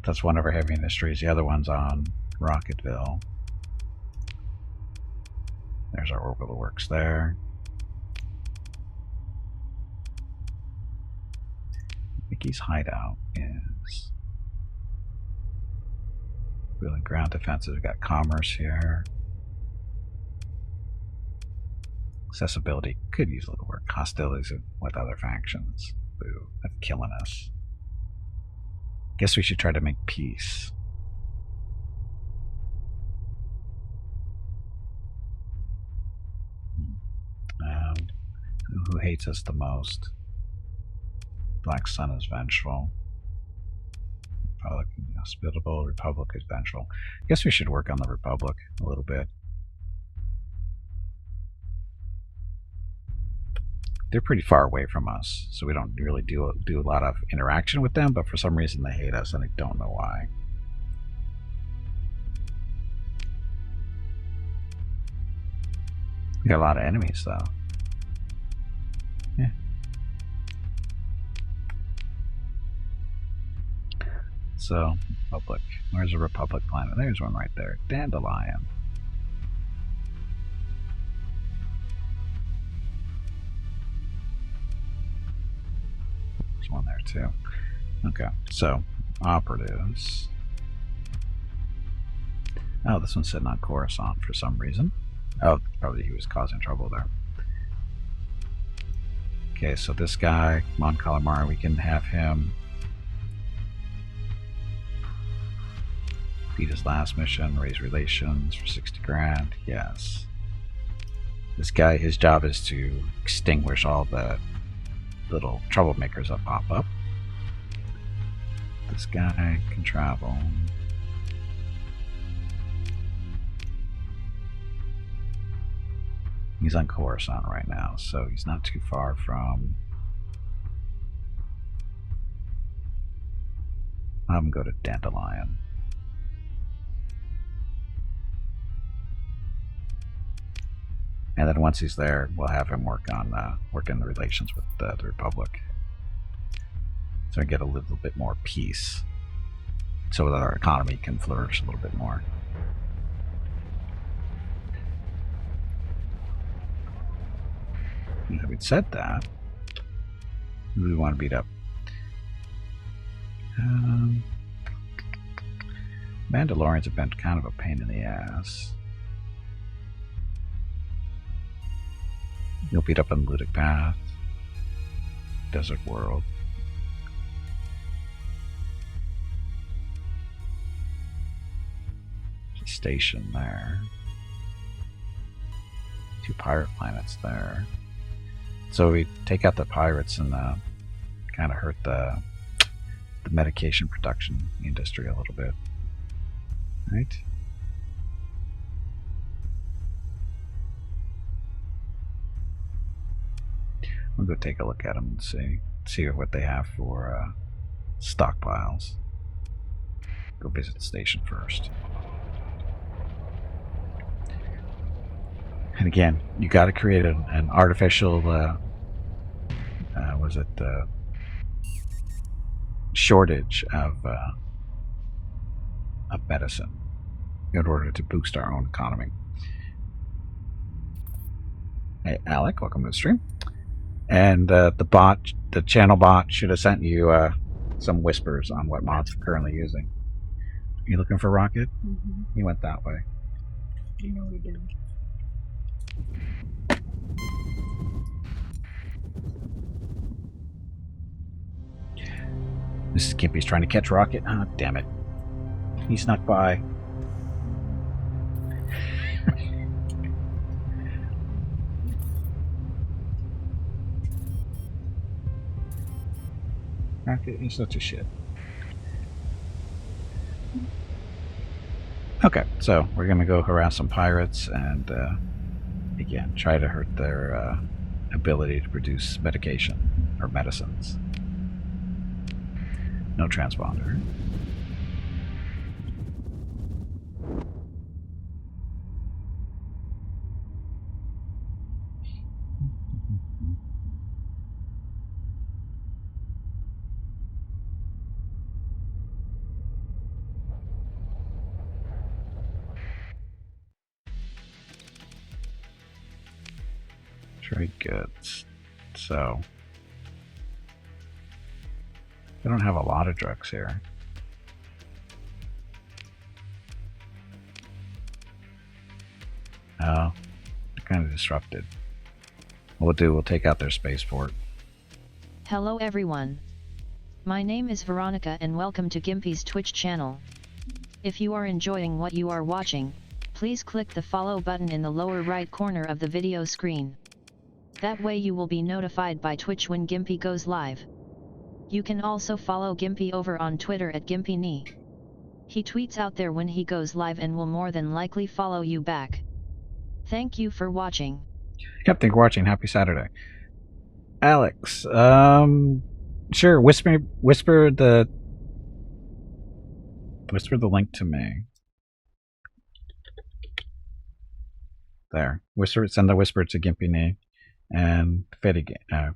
That's one of our heavy industries. The other one's on Rocketville. There's our orbital works there. Mickey's hideout is building ground defenses. We've got commerce here. Accessibility could use a little work. Hostilities with other factions. Boo, that's killing us. Guess we should try to make peace. Who hates us the most? Black Sun is vengeful. Republic hospitable. Republic is vengeful. Guess we should work on the Republic a little bit. They're pretty far away from us, so we don't really do a lot of interaction with them, but for some reason they hate us and I don't know why. We got a lot of enemies though. Yeah. So, Republic. Where's the Republic planet? There's one right there. Dandelion. One there too. Okay, so operatives. Oh, this one's sitting on Coruscant for some reason. Oh, probably he was causing trouble there. Okay, so this guy, Mon Calamari, we can have him beat his last mission, raise relations for 60 grand. Yes. This guy, his job is to extinguish all the little troublemakers that pop up. This guy can travel. He's on Coruscant right now, so he's not too far from... I'll have him go to Dandelion. And then once he's there, we'll have him work on the relations with the Republic, so we get a little bit more peace, so that our economy can flourish a little bit more. And having said that, who do we want to beat up? Mandalorians have been kind of a pain in the ass. You'll beat up on Ludic Path, Desert World. There's a station there. 2 pirate planets there. So we take out the pirates and kind of hurt the medication production industry a little bit, right? We'll go take a look at them and see what they have for stockpiles. Go visit the station first. And again, you got to create an artificial, shortage of medicine in order to boost our own economy. Hey, Alec, welcome to the stream. And the channel bot should have sent you some whispers on what mods we're currently using. You looking for Rocket? Mm-hmm. He went that way. You know we did. Mrs. Gimpy's trying to catch Rocket. Ah, oh, damn it. He snuck by. Rocket, he's such a shit. Okay, so we're gonna go harass some pirates and again try to hurt their ability to produce medication or medicines. No transponder. Very good. So we don't have a lot of drugs here. Oh, they're kind of disrupted. What we'll take out their spaceport. Hello everyone. My name is Veronica and welcome to Gimpy's Twitch channel. If you are enjoying what you are watching, please click the follow button in the lower right corner of the video screen. That way you will be notified by Twitch when Gimpy goes live. You can also follow Gimpy over on Twitter at GimpyKnee. He tweets out there when he goes live and will more than likely follow you back. Thank you for watching. Yep, thank you for watching. Happy Saturday. Alex, sure, whisper the link to me. There. Send the whisper to GimpyKnee. And Fed, I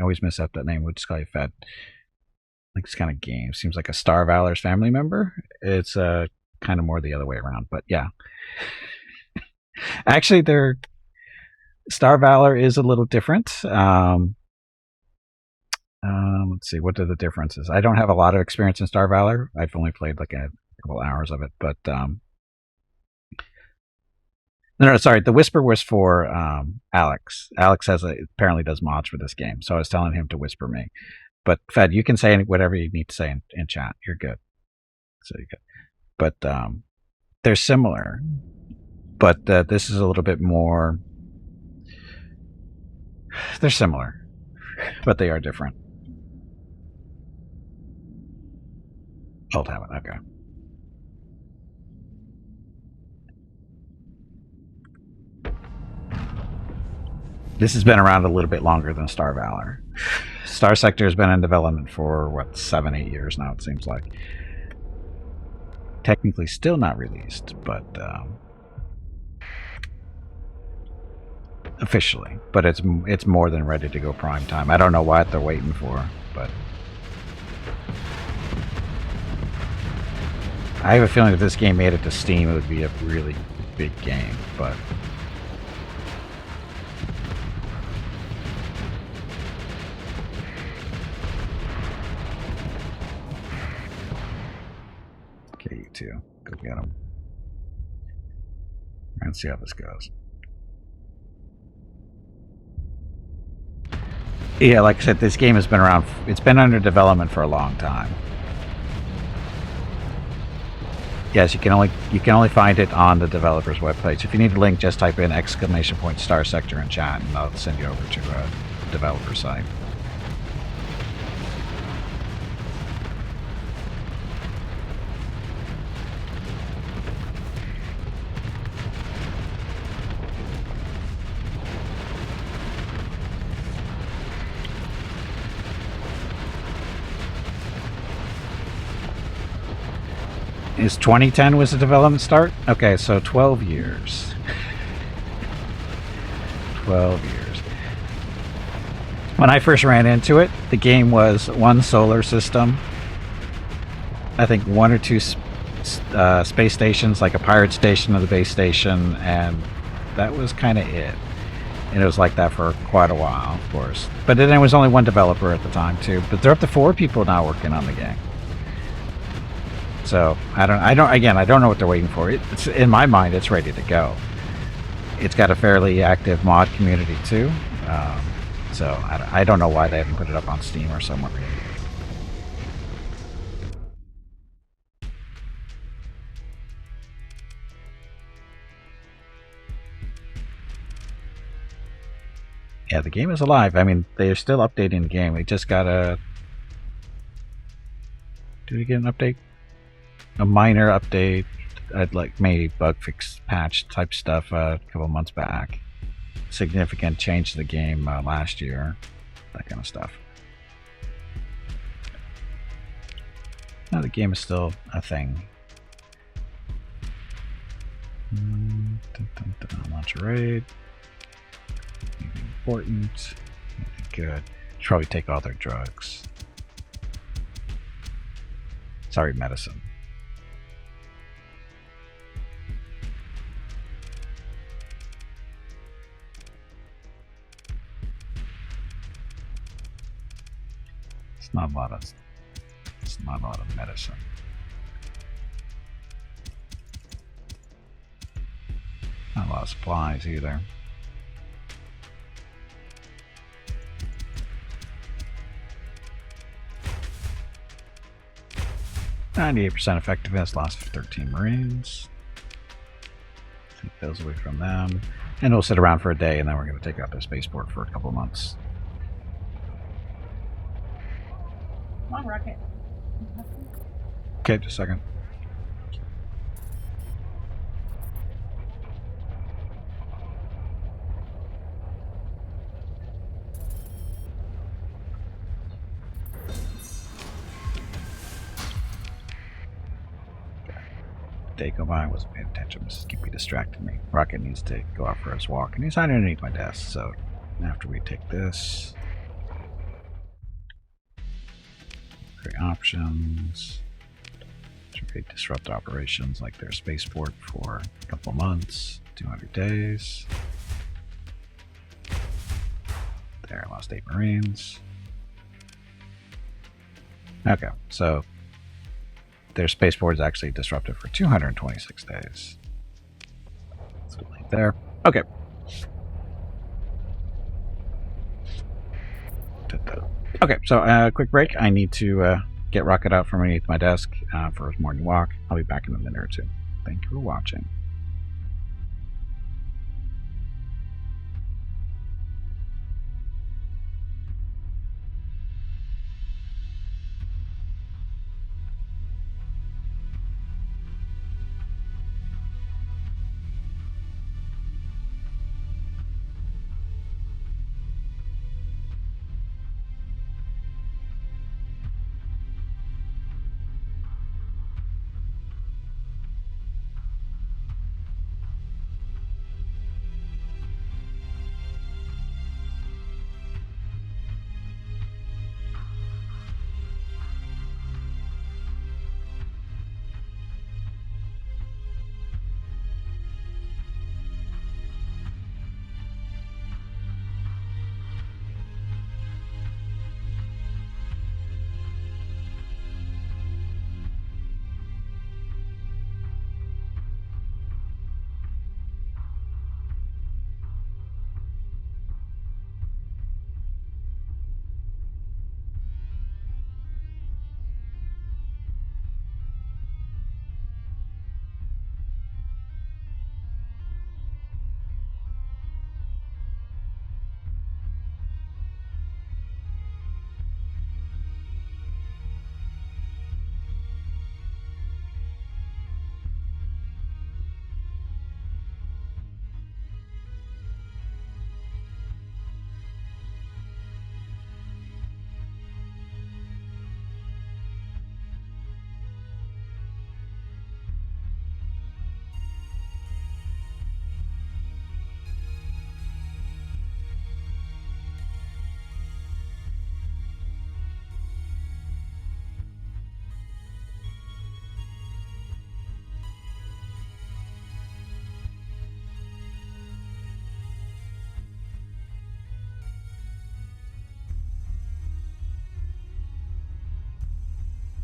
always mess up that name. We'll just call you Fed. Like this kind of game seems like a Star Valor's family member. It's kind of more the other way around, but yeah. Actually, Star Valor is a little different. Let's see, what are the differences? I don't have a lot of experience in Star Valor. I've only played like a couple hours of it, but No, sorry. The whisper was for Alex. Alex apparently does mods for this game, so I was telling him to whisper me. But Fed, you can say whatever you need to say in chat. You're good. So you're good. But they're similar, but this is a little bit more. They're similar, but they are different. Old habit. Okay. This has been around a little bit longer than Star Valor. Starsector has been in development for, what, 7-8 years now, it seems like. Technically still not released, but officially. But it's more than ready to go prime time. I don't know what they're waiting for, but I have a feeling if this game made it to Steam, it would be a really big game, but okay, you two, go get them and see how this goes. Yeah, like I said, this game has been around. It's been under development for a long time. Yes, you can only find it on the developer's webpage. If you need a link, just type in !Starsector in chat, and I'll send you over to the developer site. Is 2010 was the development start? Okay, so 12 years. 12 years. When I first ran into it, the game was one solar system. I think 1 or 2 space stations, like a pirate station and the base station, and that was kind of it. And it was like that for quite a while, of course. But then there was only one developer at the time, too. But they're up to 4 people now working on the game. So I don't know what they're waiting for. It's in my mind, it's ready to go. It's got a fairly active mod community too, so I don't know why they haven't put it up on Steam or somewhere. Yeah, the game is alive. I mean, they're still updating the game. We just got a. Did we get an update? A minor update, like maybe bug fix patch type stuff a couple months back. Significant change to the game last year, that kind of stuff. Now the game is still a thing. Launch a raid. Anything important? Anything good? Should probably take all their drugs. Sorry, medicine. It's not a lot of medicine. Not a lot of supplies either. %, effectiveness, loss of 13 Marines. Take those away from them. And we'll sit around for a day, and then we're going to take out the spaceport for a couple months. Come on, Rocket. Okay, just a second. Day go by, wasn't paying attention. Mrs. Skippy distracted me. Rocket needs to go out for his walk, and he's underneath my desk. So after we take this, create options, create disrupt operations like their spaceport for a couple months, 200 days. There, lost 8 Marines. Okay, so their spaceport is actually disrupted for 226 days. Let's go right there. Okay. Okay, so quick break. I need to get Rocket out from underneath my desk for his morning walk. I'll be back in a minute or two. Thank you for watching.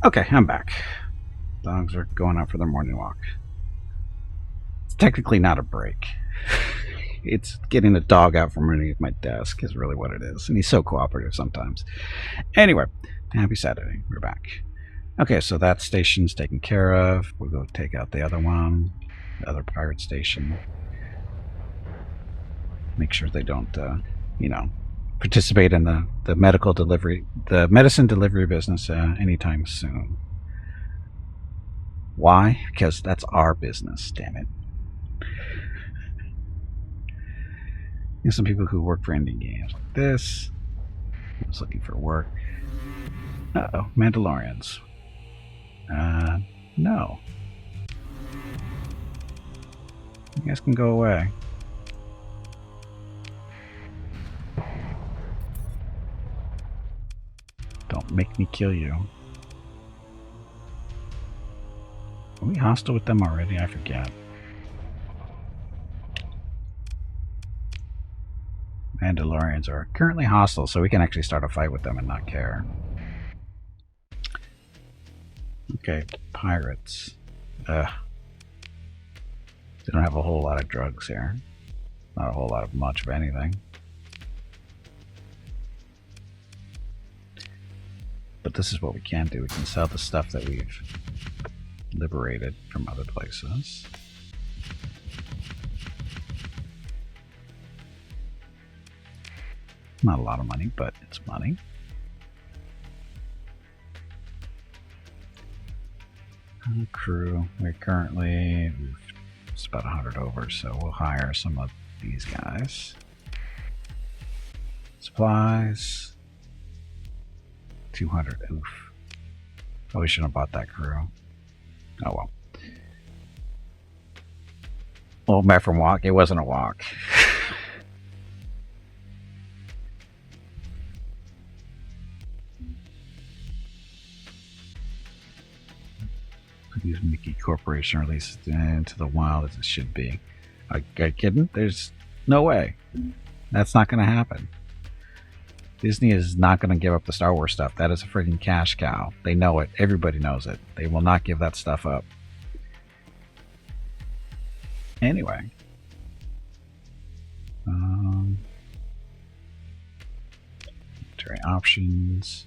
Okay, I'm back. Dogs are going out for their morning walk. It's technically not a break. It's getting a dog out from underneath my desk is really what it is. And he's so cooperative sometimes. Anyway, happy Saturday. We're back. Okay, so that station's taken care of. We'll go take out the other one, the other pirate station. Make sure they don't, participate in the medical delivery, the medicine delivery business anytime soon. Why? Because that's our business, damn it. There's some people who work for indie games like this. I was looking for work. Uh-oh, Mandalorians. No. You guys can go away. Don't make me kill you. Are we hostile with them already? I forget. Mandalorians are currently hostile, so we can actually start a fight with them and not care. Okay, pirates. They don't have a whole lot of drugs here. Not a whole lot of much of anything. But this is what we can do. We can sell the stuff that we've liberated from other places. Not a lot of money, but it's money. Crew, we're currently, it's about 100 over, so we'll hire some of these guys. Supplies, 200, oof. Probably shouldn't have bought that crew. Oh well. Old man from walk, it wasn't a walk. Use Mickey Corporation releases into the wild as it should be. Are you kidding? There's no way. That's not going to happen. Disney is not going to give up the Star Wars stuff. That is a freaking cash cow. They know it. Everybody knows it. They will not give that stuff up. Anyway, Secondary options.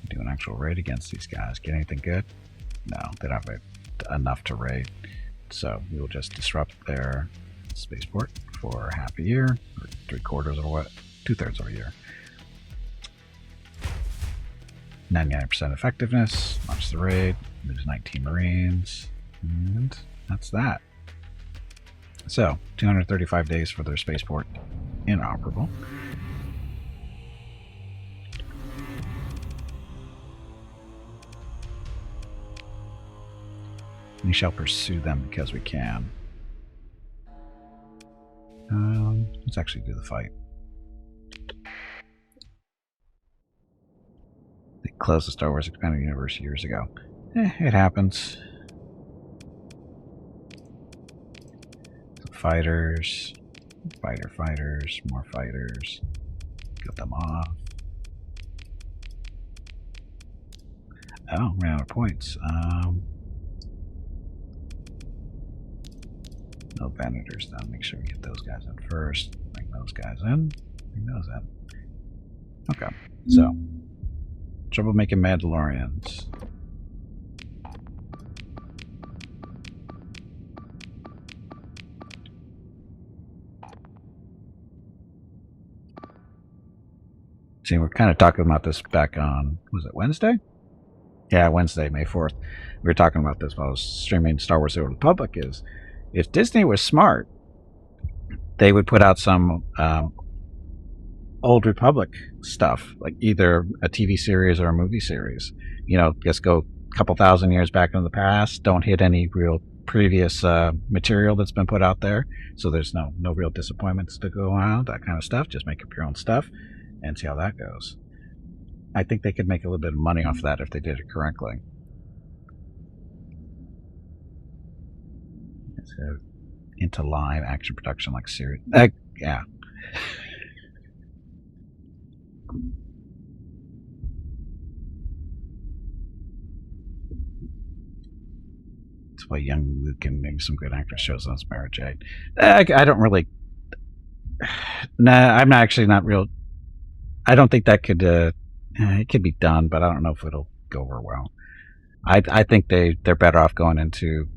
Do an actual raid against these guys. Get anything good? No, they don't have enough to raid. So we will just disrupt their spaceport for half a year, or 3/4 or what, 2/3 of a year. 99% effectiveness. Launch the raid. Lose 19 Marines, and that's that. So 235 days for their spaceport inoperable. We shall pursue them because we can. Let's actually do the fight. They closed the Star Wars Expanded Universe years ago. It happens. Some fighters. Fighters. More fighters. Get them off. Oh, ran out of points. No Vanitors down. Make sure we get those guys in first. Bring those guys in. Bring those in. Okay, so troublemaking Mandalorians. See, we're kind of talking about this back on, was it Wednesday? Yeah, Wednesday, May 4th. We were talking about this while I was streaming Star Wars: The Old Republic. Is if Disney was smart, they would put out some Old Republic stuff, like either a TV series or a movie series. You know, just go a couple thousand years back into the past. Don't hit any real previous material that's been put out there, so there's no real disappointments to go on. That kind of stuff. Just make up your own stuff and see how that goes. I think they could make a little bit of money off of that if they did it correctly. So, into live action production like series. Yeah. That's why young Luke and maybe some good actor shows on Mara Jade. I don't really. Nah, I'm actually not real. I don't think that could. It could be done, but I don't know if it'll go over well. I think they're better off going into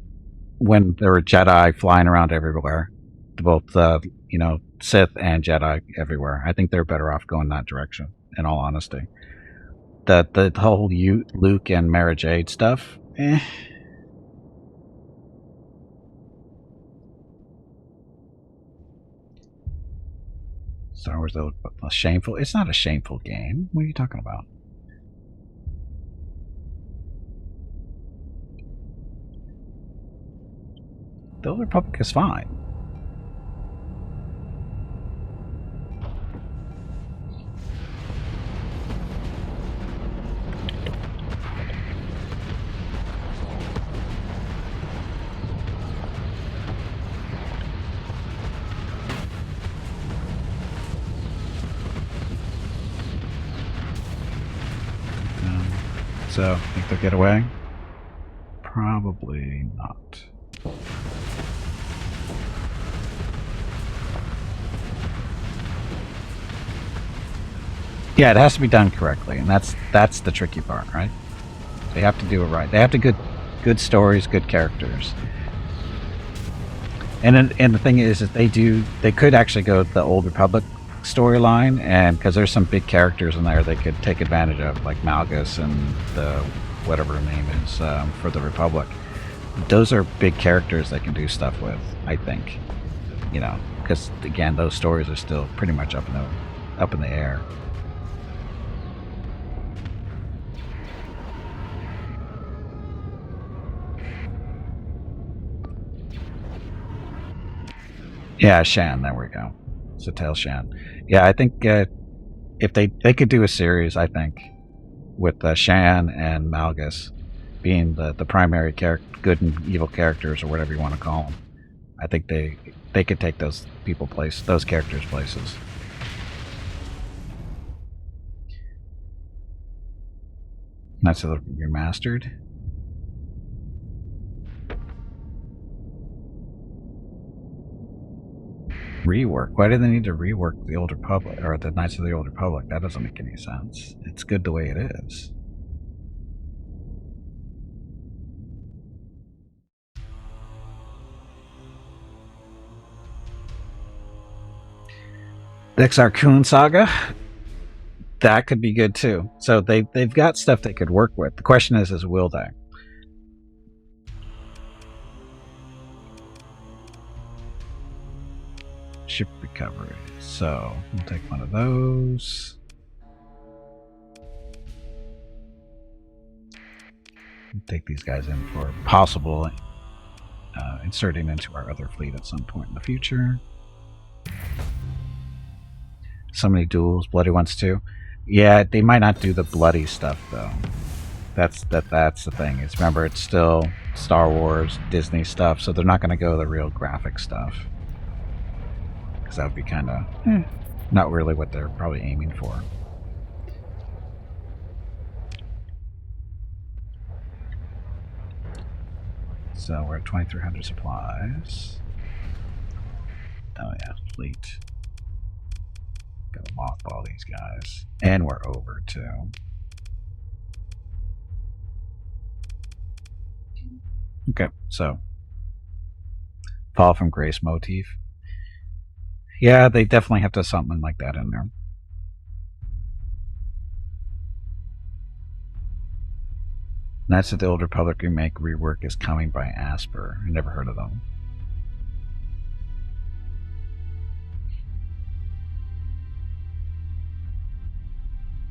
when there were Jedi flying around everywhere, both Sith and Jedi everywhere. I think they're better off going that direction. In all honesty, the whole Luke and Mara Jade stuff. Star Wars, though, shameful. It's not a shameful game. What are you talking about? The Old Republic is fine. So, think they'll get away? Probably not. Yeah, it has to be done correctly, and that's the tricky part, right? They have to do it right. They have to good stories, good characters. And the thing is that they could actually go the Old Republic storyline, and because there's some big characters in there they could take advantage of, like Malgus and the whatever her name is for the Republic. Those are big characters they can do stuff with, I think. You know, because again, those stories are still pretty much up in the air. Yeah, Shan. There we go. Satel Shan. Yeah, I think if they could do a series, I think, with Shan and Malgus being the primary good and evil characters, or whatever you want to call them. I think they could take those characters places. That's a little remastered. Rework? Why do they need to rework the Old Republic or the Knights of the Old Republic? That doesn't make any sense. It's good the way it is. The Exarchun Saga? That could be good too. So they've got stuff they could work with. The question is will they? Ship recovery. So we'll take one of those. We'll take these guys in for possible inserting into our other fleet at some point in the future. So many duels, bloody ones too. Yeah, they might not do the bloody stuff though. That's the thing. Is remember, it's still Star Wars, Disney stuff, so they're not going to go the real graphic stuff. Because that would be kind of not really what they're probably aiming for. So we're at 2,300 supplies. Oh yeah, fleet. Gotta mothball these guys. And we're over too. Okay, so Fall from Grace motif. Yeah, they definitely have to have something like that in there. Knights of the Old Republic remake rework is coming by Asper. I never heard of them.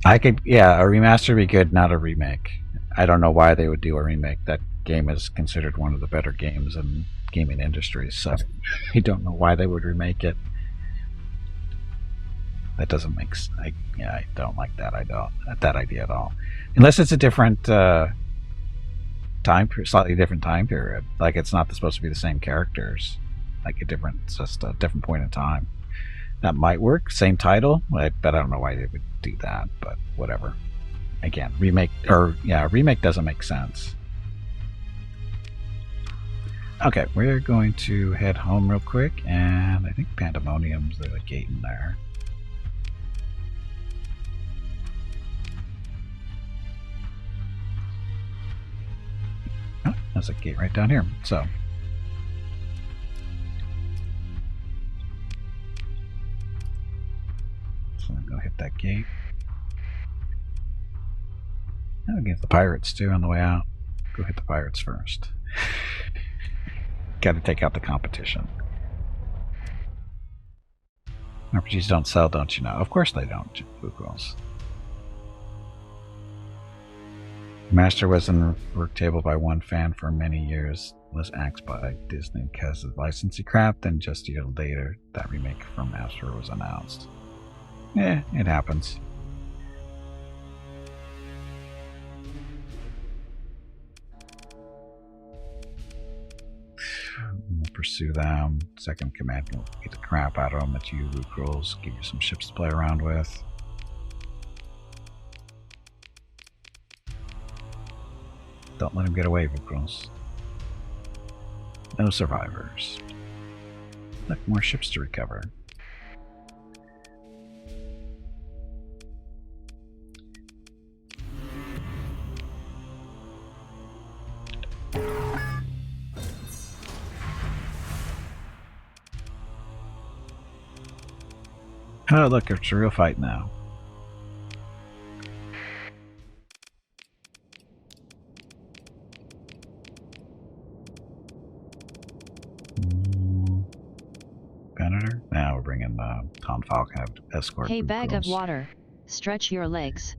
I could, yeah, a remaster would be good, not a remake. I don't know why they would do a remake. That game is considered one of the better games in gaming industry, so I don't know why they would remake it. That doesn't make sense. I don't like that. I don't that idea at all, unless it's a different slightly different time period. Like it's not supposed to be the same characters. Like it's just a different point in time. That might work. Same title, but I don't know why they would do that. But whatever. Again, remake doesn't make sense. Okay, we're going to head home real quick, and I think Pandemonium's the gate in there. Oh, there's a gate right down here. So I'm gonna hit that gate. I'll get the pirates too on the way out. Go hit the pirates first. Got to take out the competition. RPGs don't sell, don't you know? Of course they don't. Bookworms. Master was in the work table by one fan for many years. Was axed by Disney because of licensing crap. Then just a year later, that remake from Master was announced. Yeah, it happens. We'll pursue them. Second command will get the crap out of them. It's you, Luke rolls. Give you some ships to play around with. Don't let him get away, Luke rolls. No survivors. Look, more ships to recover. Oh, look, it's a real fight now. Venator? Now we're bringing Tom Falcon escort. Hey, bag of water, stretch your legs.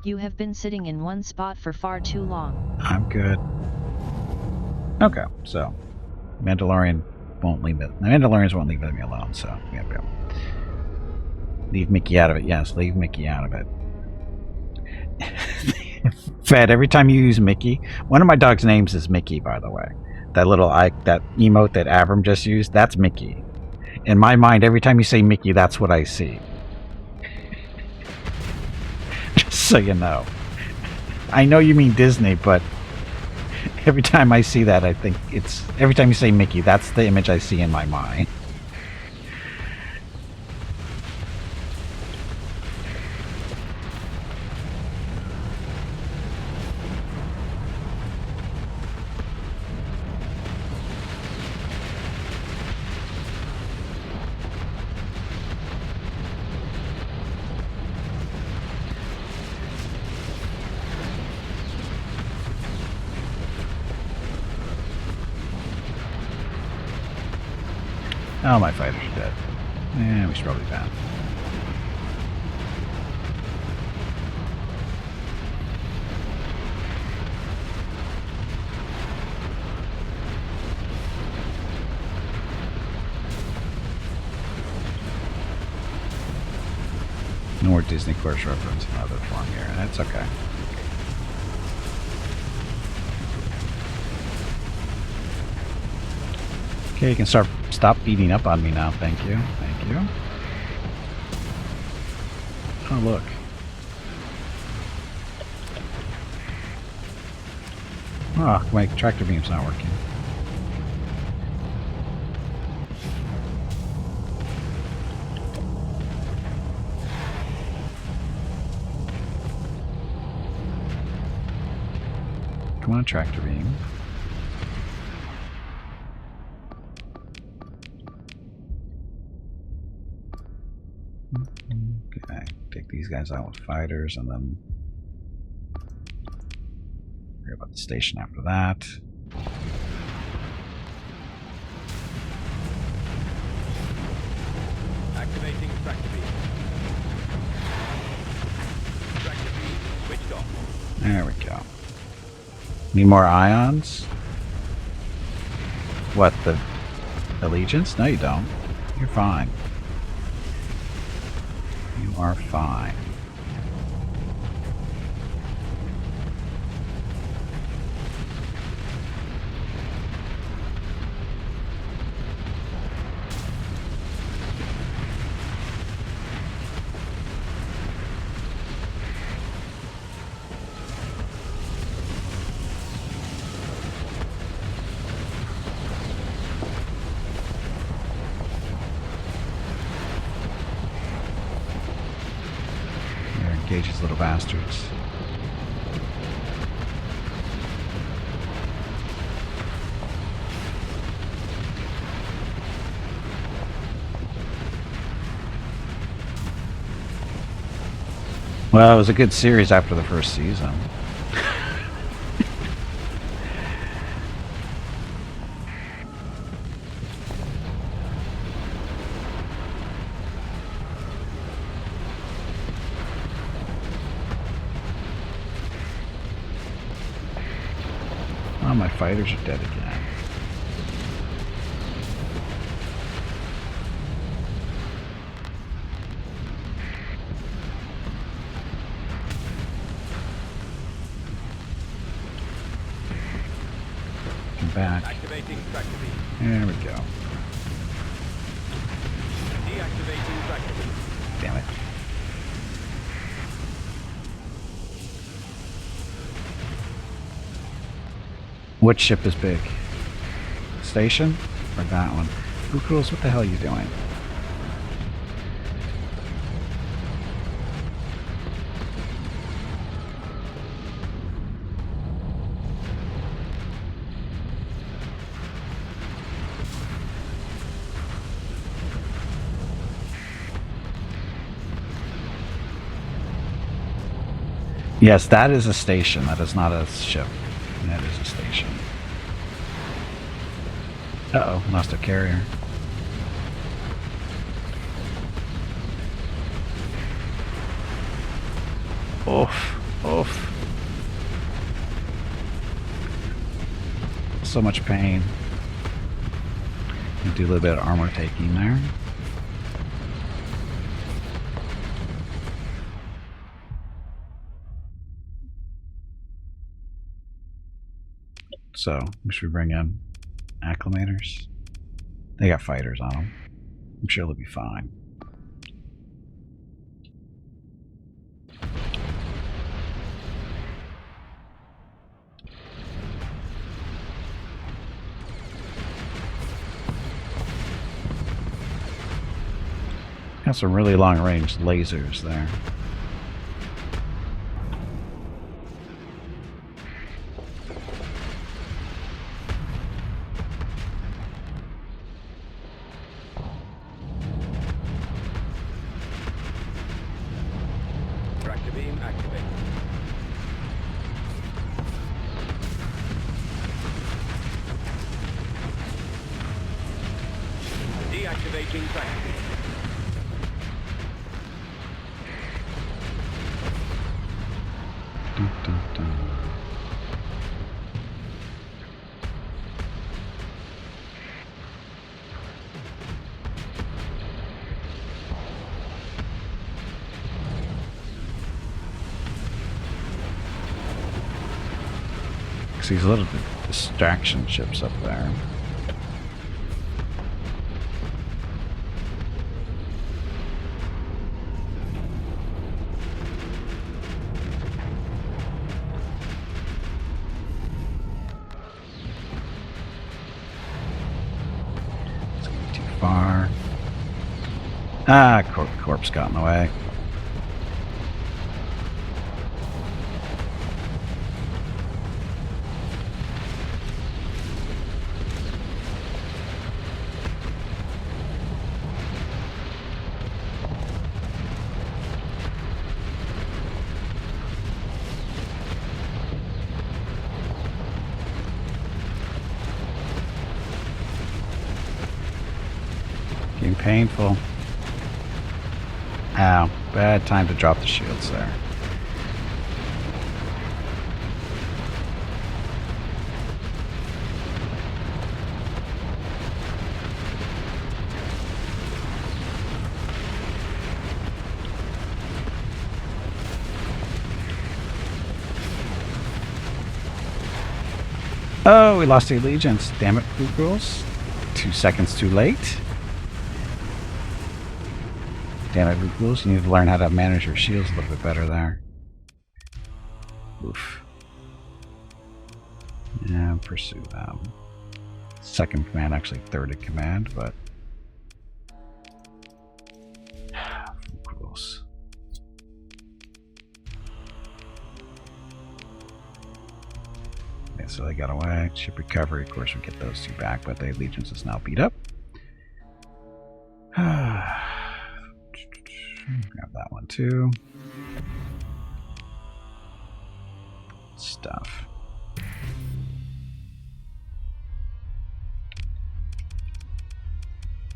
You have been sitting in one spot for far too long. I'm good. Okay, so Mandalorians won't leave me alone, so yeah. Leave Mickey out of it. Yes, leave Mickey out of it. Fed, every time you use Mickey, one of my dog's names is Mickey, by the way. That little that emote that Avram just used, that's Mickey. In my mind, every time you say Mickey, that's what I see. Just so you know. I know you mean Disney, but every time I see that, I think every time you say Mickey, that's the image I see in my mind. Oh, my fighters are dead. Yeah, we should probably ban. No more Disney Course reference in other form here, and that's okay. Okay, you can stop beating up on me now, thank you. Thank you. Oh, look. Oh, my tractor beam's not working. Come on, tractor beam. Okay, take these guys out with fighters and then worry about the station after that. Activating tractor beam. Tractor beam switched off. There we go. Need more ions? What, the Allegiance? No, you don't. You're fine. You are fine. Engage these little bastards. Well, it was a good series after the first season. Oh, my fighters are dead again. Come back. Activating tractor beam. There we go. Deactivating tractor beam. Damn it. What ship is big? Station? Or that one? Who Cruels, what the hell are you doing? Yes, that is a station. That is not a ship. That is a station. Uh-oh, lost a carrier. Oof, oof. So much pain. You do a little bit of armor taking there. So, we should bring in acclimators. They got fighters on them. I'm sure they'll be fine. Got some really long range lasers there. Tractor beam activated. Deactivating Deactivating tractor beam. Dun, dun, dun. These little distraction ships up there. It's gonna be too far. Ah, corpse got in the way. Getting painful. Ow, bad time to drop the shields there. Oh, we lost the allegiance. Damn it, Blue Girls. 2 seconds too late. Damn it, Blue Girls. You need to learn how to manage your shields a little bit better there. Oof. Yeah, pursue them. Second command, actually third in command, but... Girls. Okay, so they got away. Ship recovery, of course, we get those two back, but the allegiance is now beat up. Grab that one too. Stuff.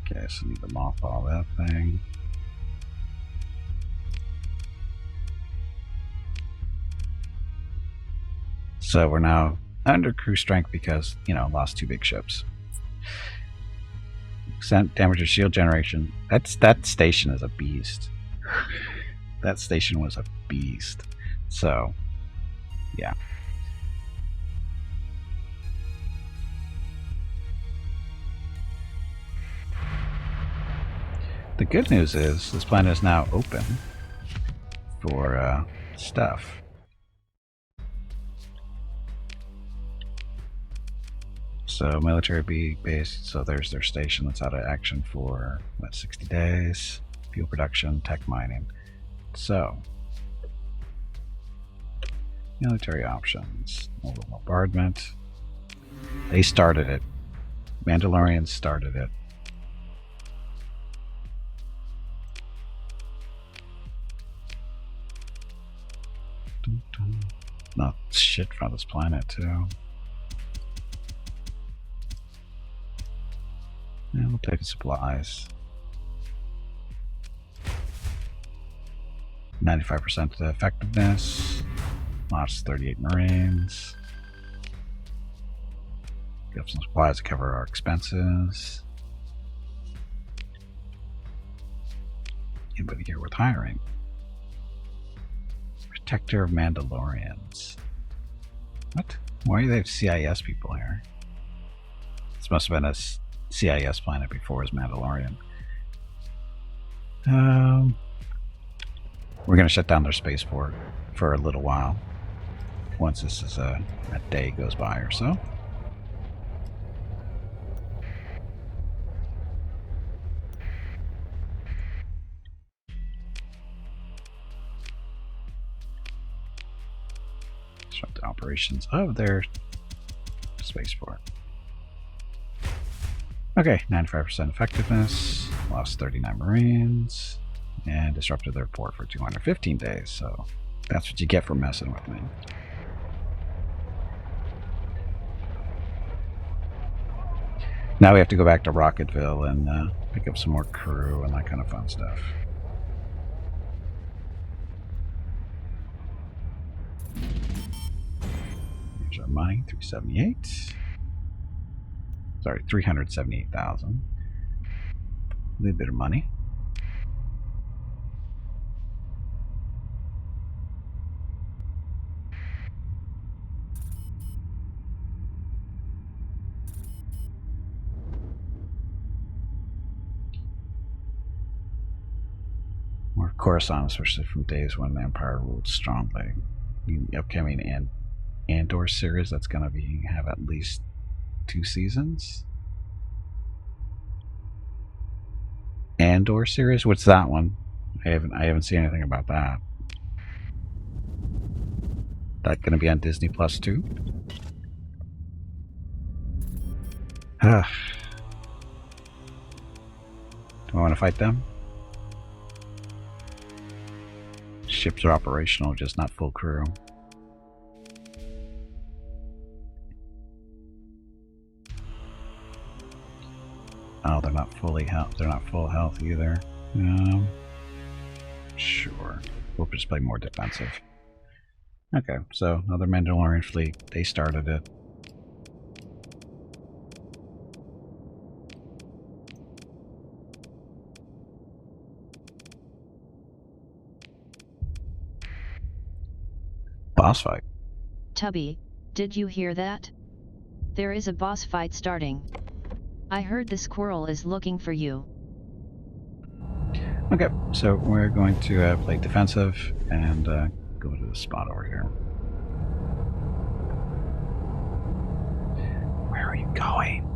Okay, so need to mothball that thing. So we're now under crew strength because, you know, lost 2 big ships. Damage to shield generation. That station is a beast. That station was a beast. So, yeah. The good news is this planet is now open for stuff. So military base, so there's their station that's out of action for, what, 60 days? Fuel production, tech mining. So, military options, mobile bombardment. They started it. Mandalorians started it. Not shit from this planet, too. Yeah, we'll take the supplies. 95% effectiveness. Lost 38 Marines. Got some supplies to cover our expenses. Anybody here worth hiring? Protector of Mandalorians. What? Why do they have CIS people here? This must have been a CIS planet before his Mandalorian. We're going to shut down their spaceport for a little while. Once this is a day goes by or so. Disrupt the operations of their spaceport. Okay, 95% effectiveness, lost 39 Marines, and disrupted their port for 215 days, so that's what you get for messing with me. Now we have to go back to Rocketville and pick up some more crew and that kind of fun stuff. Here's our money, 378. Sorry, 378,000. A little bit of money. More Coruscant, especially from days when the Empire ruled strongly. The upcoming Andor series, that's going to have at least 2 seasons. Andor series? What's that one? I haven't seen anything about that. That going to be on Disney Plus too? Do I want to fight them? Ships are operational, just not full crew. Oh, they're not fully health. They're not full health either. Sure. We'll just play more defensive. Okay, so another Mandalorian fleet. They started it. Boss fight. Tubby, did you hear that? There is a boss fight starting. I heard the squirrel is looking for you. Okay, so we're going to play defensive and go to the spot over here. Where are you going?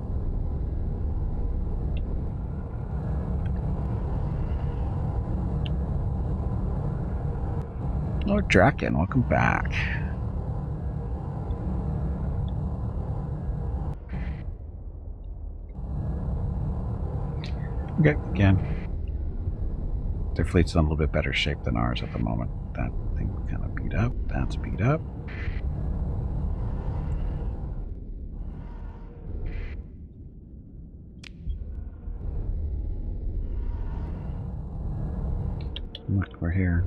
Lord Draken, welcome back. Okay, again, their fleet's in a little bit better shape than ours at the moment. That thing kind of beat up. That's beat up. Look, we're here.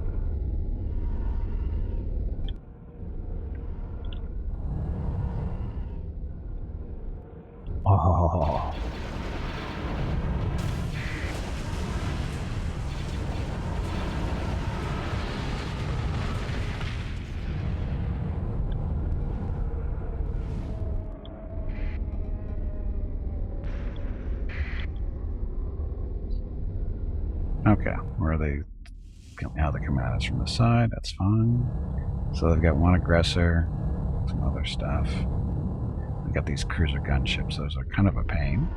Oh. Okay, where are they? Now they're coming at us from the side. That's fine. So they've got one aggressor, some other stuff. They've got these cruiser gunships. Those are kind of a pain.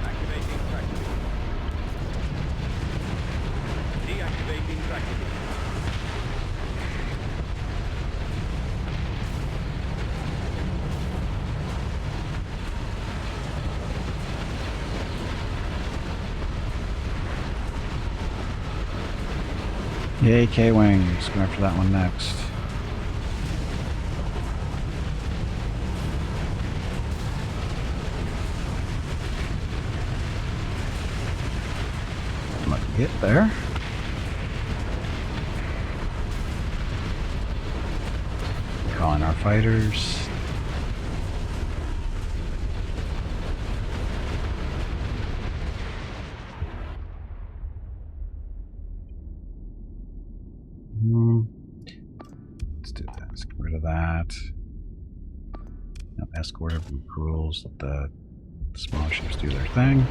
Activating tractor beam. Deactivating tractor beam. Yay, K-Wings. Go after that one next. Let me get there. Calling our fighters. Let's do that. Let's get rid of that. Now escort of rules. Let the small ships do their thing.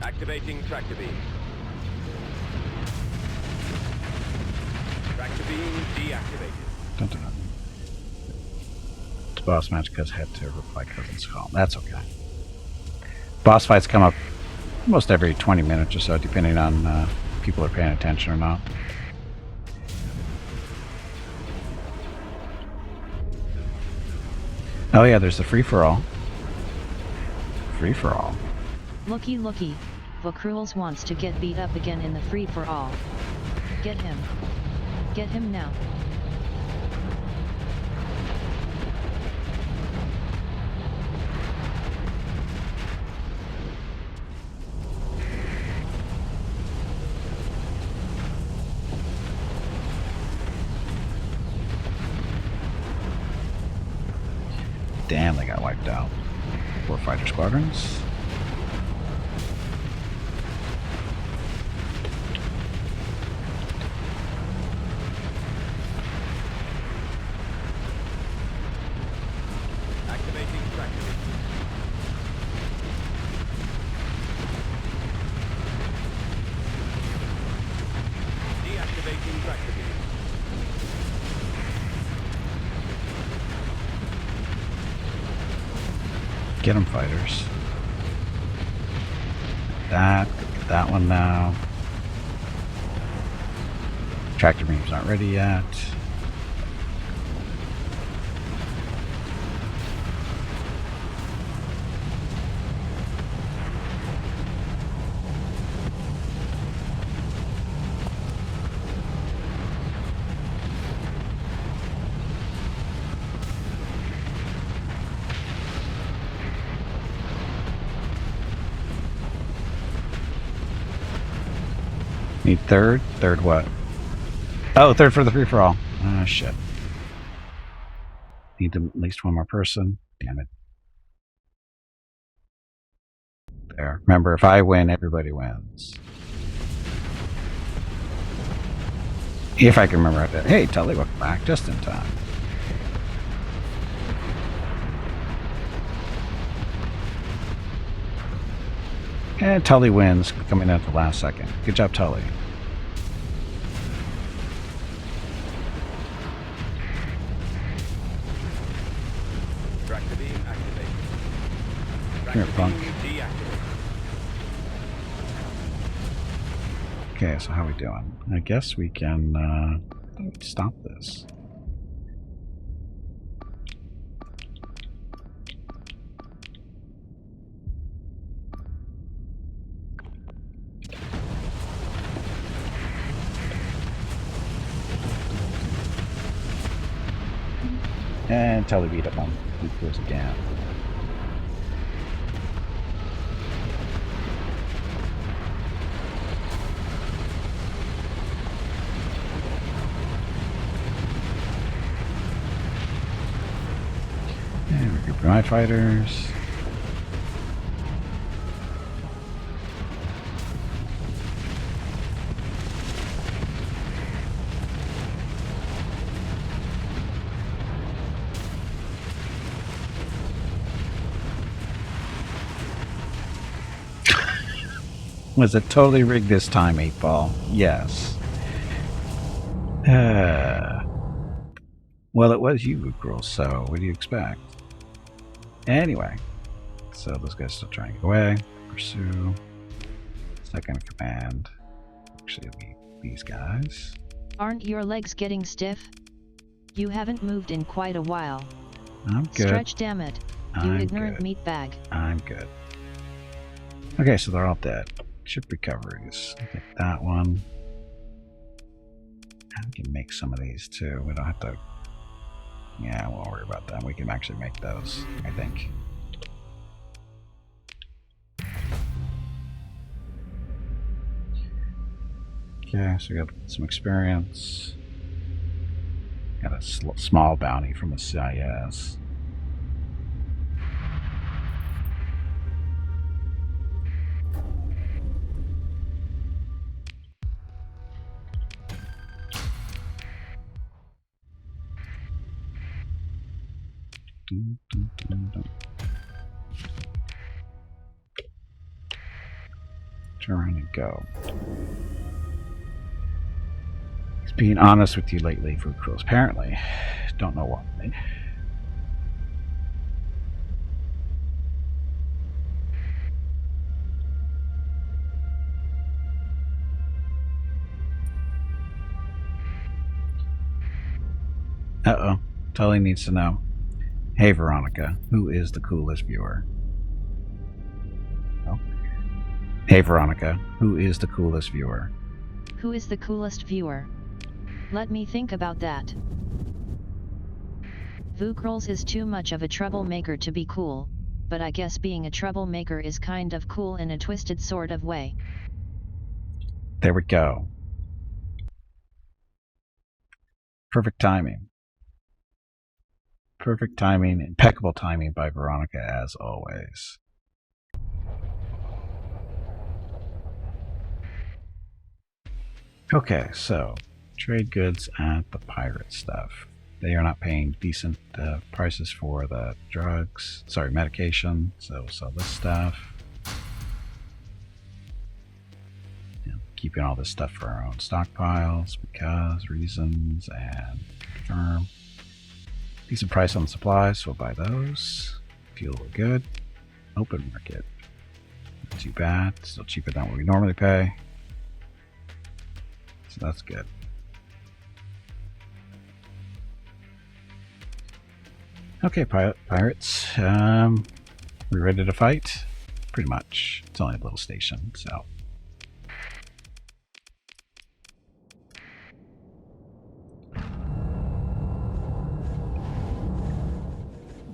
Activating tractor beam. Tractor beam deactivated. Dun, dun, dun. The boss match because had to reply cousin's call. That's okay. Boss fights come up almost every 20 minutes or so, depending on if people are paying attention or not. Oh yeah, there's the free-for-all. Free-for-all. Looky looky, Vokruels wants to get beat up again in the free-for-all. Get him. Get him now. Damn, they got wiped out. 4 fighter squadrons. Activating tractor. Deactivating tractor. Get them, fighters. Get that one now. Tractor beams aren't ready yet. Need third? Third what? Oh, third for the free-for-all. Ah, shit. Need at least one more person. Damn it. There. Remember, if I win, everybody wins. If I can remember that. Hey, Tully, welcome back. Just in time. And Tully wins, coming in at the last second. Good job, Tully. Tractor beam activated. Come here, punk. Deactivated. Okay, so how are we doing? I guess we can stop this. And Tully beat up on Lucas again. And regroup my fighters. Was it totally rigged this time, 8-Ball? Yes. Well, it was you, girl, so what do you expect? Anyway, so those guys still trying to get away. Pursue. Second command. Actually, it'll be these guys. Aren't your legs getting stiff? You haven't moved in quite a while. I'm good. Stretch, damn it. You I'm ignorant good. meatbag. I'm good. Okay, so they're all dead. Ship recoveries. I'll take that one. I can make some of these too. We don't have to. Yeah, we won't worry about that. We can actually make those, I think. Okay, so we got some experience. Got a small bounty from the CIS. Turn around and go. He's being honest with you lately, Fruit Cruels. Apparently. Don't know why. Uh-oh. Tully needs to know. Hey, Veronica, who is the coolest viewer? Oh. Hey, Veronica, who is the coolest viewer? Who is the coolest viewer? Let me think about that. Vukrolls is too much of a troublemaker to be cool, but I guess being a troublemaker is kind of cool in a twisted sort of way. There we go. Perfect timing. Perfect timing, impeccable timing by Veronica as always. Okay, so trade goods at the pirate stuff. They are not paying decent prices for the drugs, sorry, medication, so we'll sell this stuff. Yeah, keeping all this stuff for our own stockpiles because reasons, and confirm. Decent price on the supplies, so we'll buy those. Fuel, we're good. Open market. Not too bad, still cheaper than what we normally pay. So that's good. Okay, pirates. We ready to fight? Pretty much. It's only a little station, so.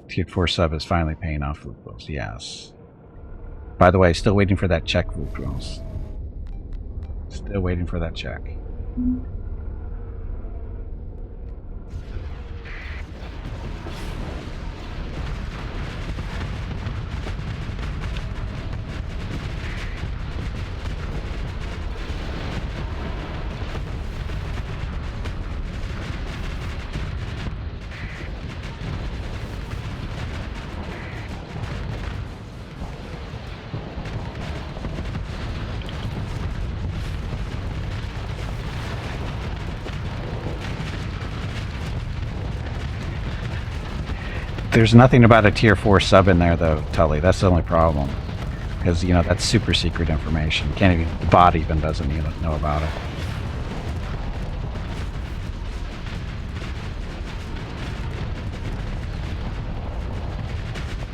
Tier 4 sub is finally paying off Vukrolls, yes. By the way, still waiting for that check, Vukrolls. Still waiting for that check. There's nothing about a tier 4 sub in there though, Tully. That's the only problem. Because, you know, that's super secret information. Can't even, the bot even doesn't even know about it.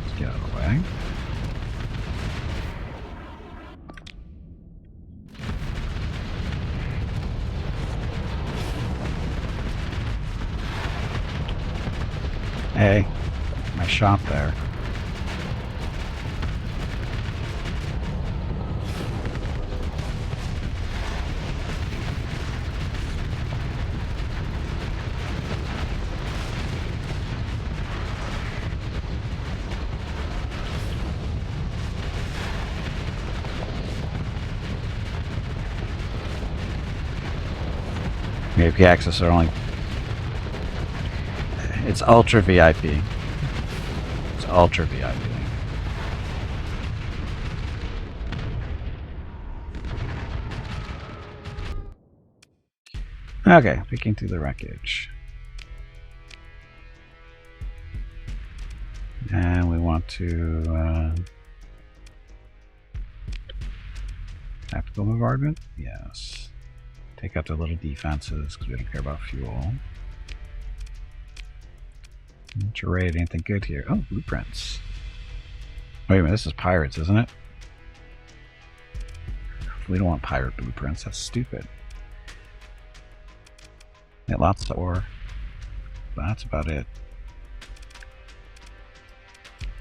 Let's get out of the way. Hey. My shop there. VIP access are only. It's ultra VIP. Ultra VIP. Okay, picking through the wreckage. And we want to tactical bombardment? Yes. Take out the little defenses because we don't care about fuel. Charade, anything good here? Oh, blueprints. Wait a minute, this is pirates, isn't it? We don't want pirate blueprints, that's stupid. Yeah, lots of ore. That's about it.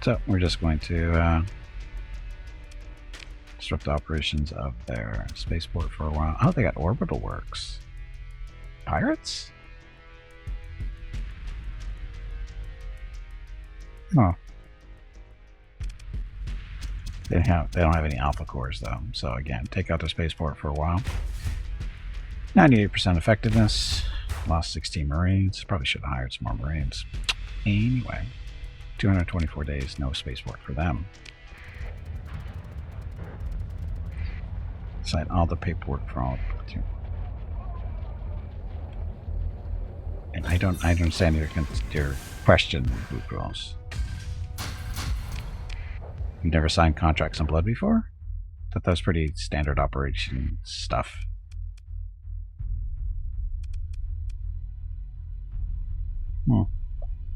So, we're just going to disrupt operations of their spaceport for a while. Oh, they got orbital works. Pirates? Oh. They don't have any alpha cores though. So again, take out the spaceport for a while. 98% effectiveness. Lost 16 Marines. Probably should have hired some more Marines. Anyway, 224 days, no spaceport for them. Sign all the paperwork for all the platoon. And I don't understand your question, Vukrolls. You've never signed contracts on Blood before? I thought that was pretty standard operation stuff.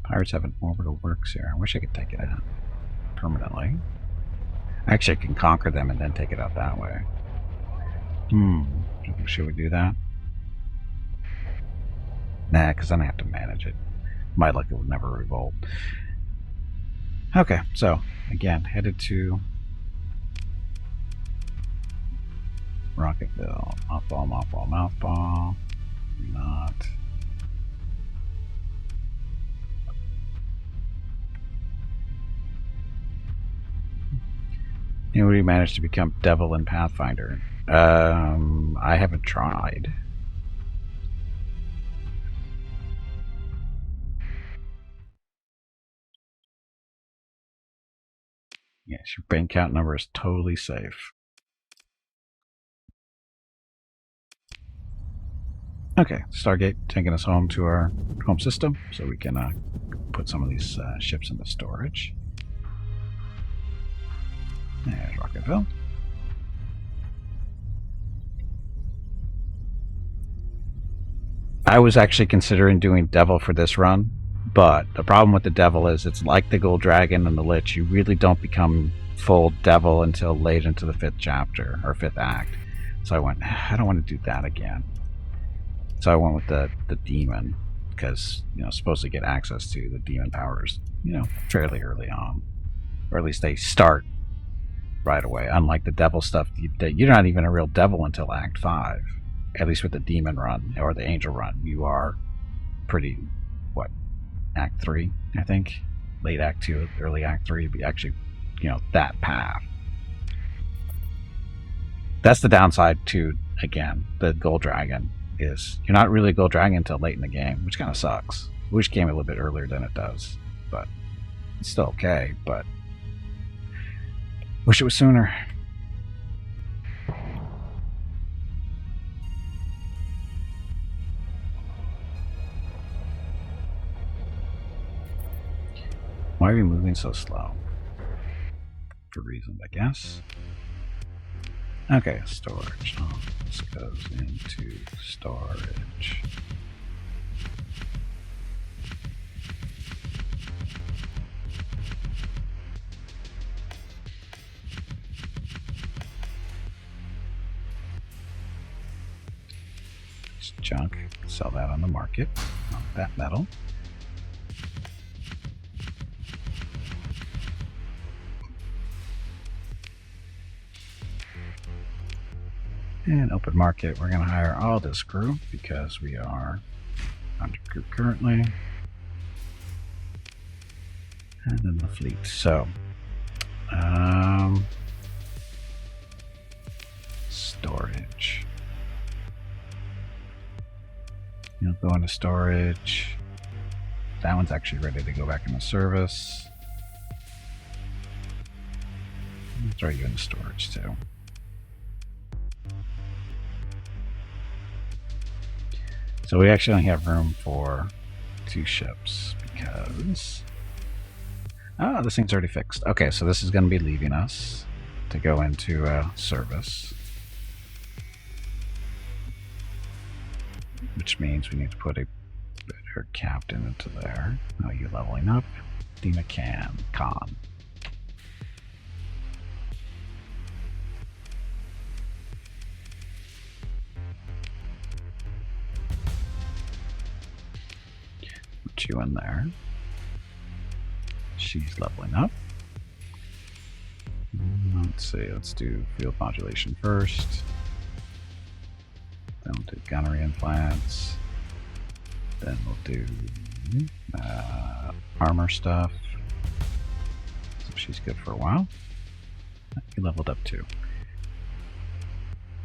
Pirates have an orbital works here. I wish I could take it out permanently. Actually, I can conquer them and then take it out that way. Should we do that? Nah, because then I have to manage it. My luck, it would never revolt. Okay, so again, headed to Rocketville. Mouthball. Not. Anybody managed to become Devil in Pathfinder? I haven't tried. Yes, your bank account number is totally safe. Okay, Stargate taking us home to our home system so we can put some of these ships into storage. There's Rocketville. I was actually considering doing Devil for this run, but the problem with the Devil is it's like the Gold Dragon and the Lich. You really don't become full Devil until late into the 5th chapter, or 5th act. So I went, I don't want to do that again. So I went with the Demon, because, you know, supposed to get access to the Demon powers, you know, fairly early on. Or at least they start right away. Unlike the Devil stuff, you're not even a real Devil until Act 5. At least with the Demon run, or the Angel run. You are pretty, what, Act 3, I think? Late Act 2, early Act 3, be actually, you know, that path. That's the downside to, again, the Gold Dragon, is you're not really a Gold Dragon until late in the game, which kind of sucks. I wish it came a little bit earlier than it does, but it's still okay, but wish it was sooner. Why are we moving so slow? For reasons, I guess. Okay, storage. Oh, this goes into storage. It's junk. Sell that on the market. Not that metal. And open market, we're going to hire all this crew because we are under crew currently. And then the fleet. So, storage. You'll go into storage. That one's actually ready to go back into service. I'll throw you into storage too. So we actually only have room for 2 ships because... Oh, this thing's already fixed. Okay, so this is going to be leaving us to go into service. Which means we need to put a better captain into there. Oh, you leveling up? Dina Khan. Put you in there. She's leveling up. Let's see, let's do field modulation first. Then we'll do gunnery implants. Then we'll do armor stuff. So she's good for a while. You leveled up too.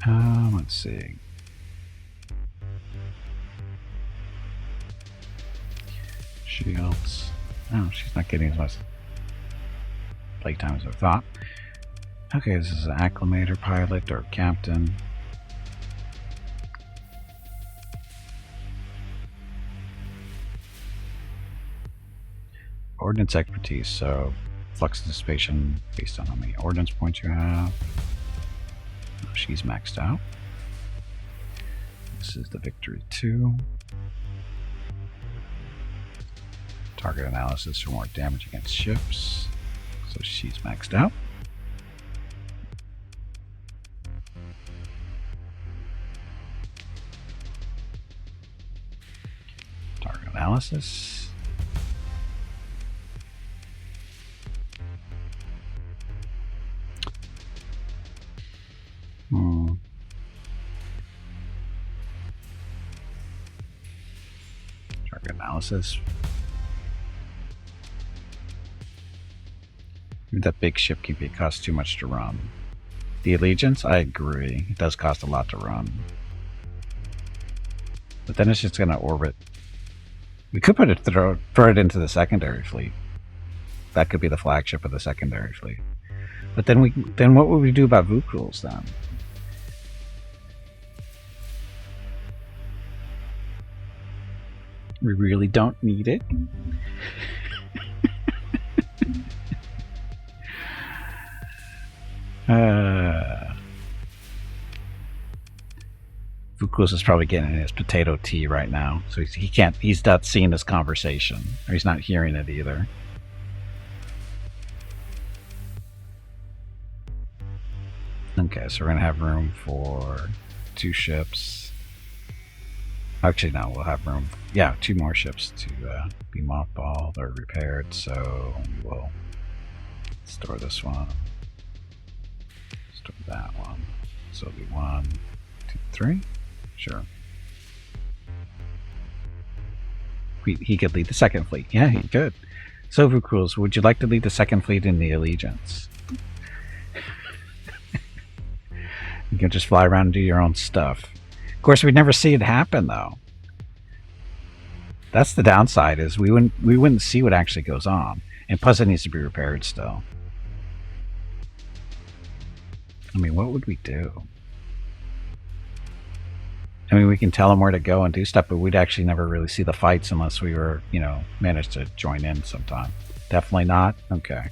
Let's see. Shields. Oh, she's not getting as much playtime as I thought. Okay, this is an acclimator pilot or captain. Ordnance expertise, so flux dissipation based on how many ordnance points you have. Oh, she's maxed out. This is the Victory 2. Target analysis for more damage against ships. So she's maxed out. Target analysis. Target analysis. That big ship can cost too much to run. The Allegiance, I agree. It does cost a lot to run. But then it's just going to orbit. We could put it throw it into the secondary fleet. That could be the flagship of the secondary fleet. But then what would we do about Vukuls then? We really don't need it. Vukuls is probably getting his potato tea right now, so he's not seeing this conversation, or he's not hearing it either. Okay, so we're gonna have room for 2 ships. Actually, no, we'll have room. Yeah, 2 more ships to be mothballed or repaired. So we will store this one, store that one. So it'll be 1, 2, 3. Sure. He could lead the second fleet. Yeah, he could. So Vukuls, would you like to lead the second fleet in the Allegiance? You can just fly around and do your own stuff. Of course, we'd never see it happen, though. That's the downside, is we wouldn't see what actually goes on. And plus, it needs to be repaired still. I mean, what would we do? I mean, we can tell them where to go and do stuff, but we'd actually never really see the fights unless we were, you know, managed to join in sometime. Definitely not? Okay.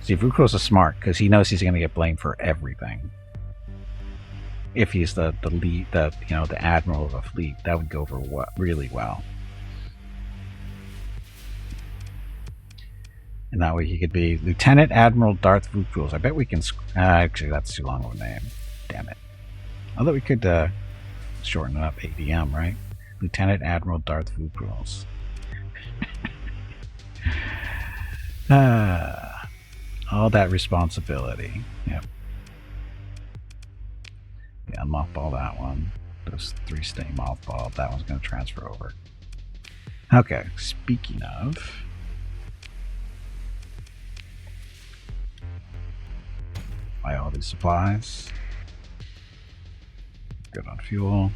See, Vukuls is smart, because he knows he's going to get blamed for everything. If he's the lead, the admiral of a fleet, that would go over really well. And that way he could be Lieutenant Admiral Darth Vukuls. I bet we can... actually, that's too long of a name. Damn it. Although we could shorten it up, ADM, right? Lieutenant Admiral Darth Vukuls. All that responsibility. Yep. Yeah, mothball that one. Those 3 stay mothballed. That one's going to transfer over. Okay, speaking of... buy all these supplies. Good on fuel.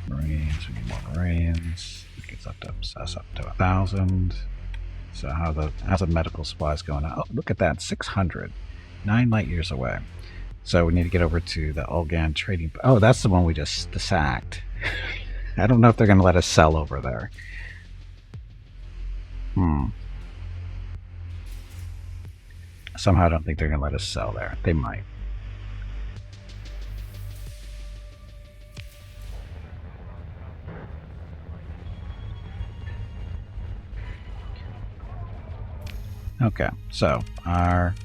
Marines, we need more Marines. It gets up to 1,000. So how's the medical supplies going on? Oh, look at that, 600. 9 light years away. So we need to get over to the Ulgan trading. Oh, that's the one we just sacked. I don't know if they're going to let us sell over there. Somehow I don't think they're going to let us sell there. They might. Okay, so our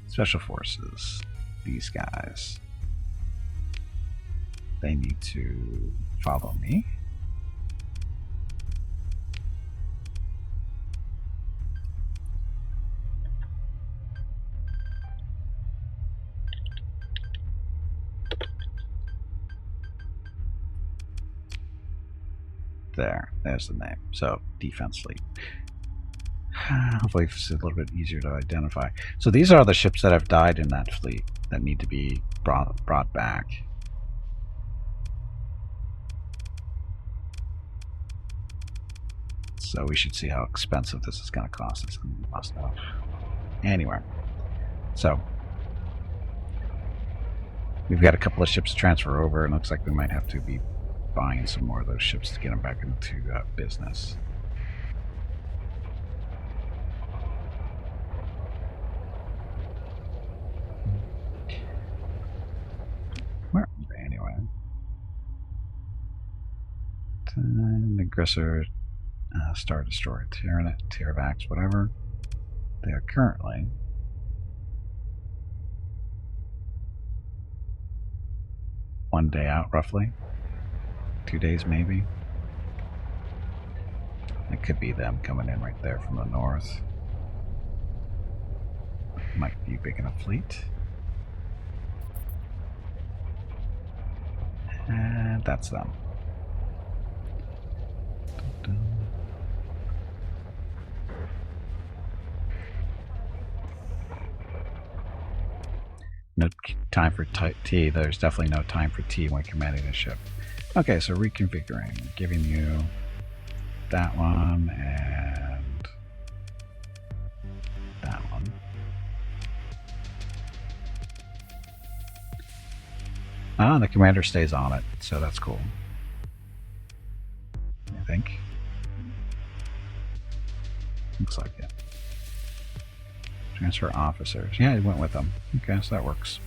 special forces, these guys, they need to follow me. There's the name. So defense fleet. Hopefully it's a little bit easier to identify. So these are the ships that have died in that fleet that need to be brought back. So we should see how expensive this is going to cost us. Anyway, so we've got a couple of ships to transfer over, and it looks like we might have to be buying some more of those ships to get them back into business. Where are they anyway? Time to aggressor, Star Destroyer, Tyrannet, Terravax, whatever. They are currently one day out, roughly. 2 days, maybe. It could be them coming in right there from the north. Might be big enough fleet. And that's them. No time for T. There's definitely no time for T when commanding a ship. Okay, so reconfiguring. Giving you that one and that one. Ah, the commander stays on it, so that's cool. I think. Looks like it. Transfer officers. Yeah, he went with them. Okay, so that works.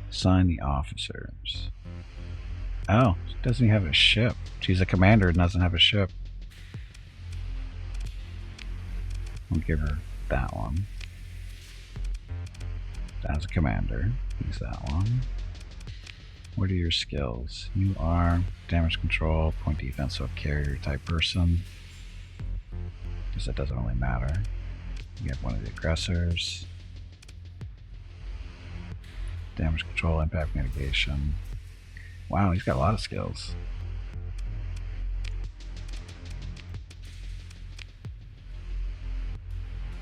Assign the officers. Oh, doesn't he have a ship? She's a commander and doesn't have a ship. I'll give her that one. As a commander. Use that one. What are your skills? You are damage control, point defense, so carrier type person. Guess that doesn't really matter. You have one of the aggressors. Damage control, impact mitigation. Wow, he's got a lot of skills.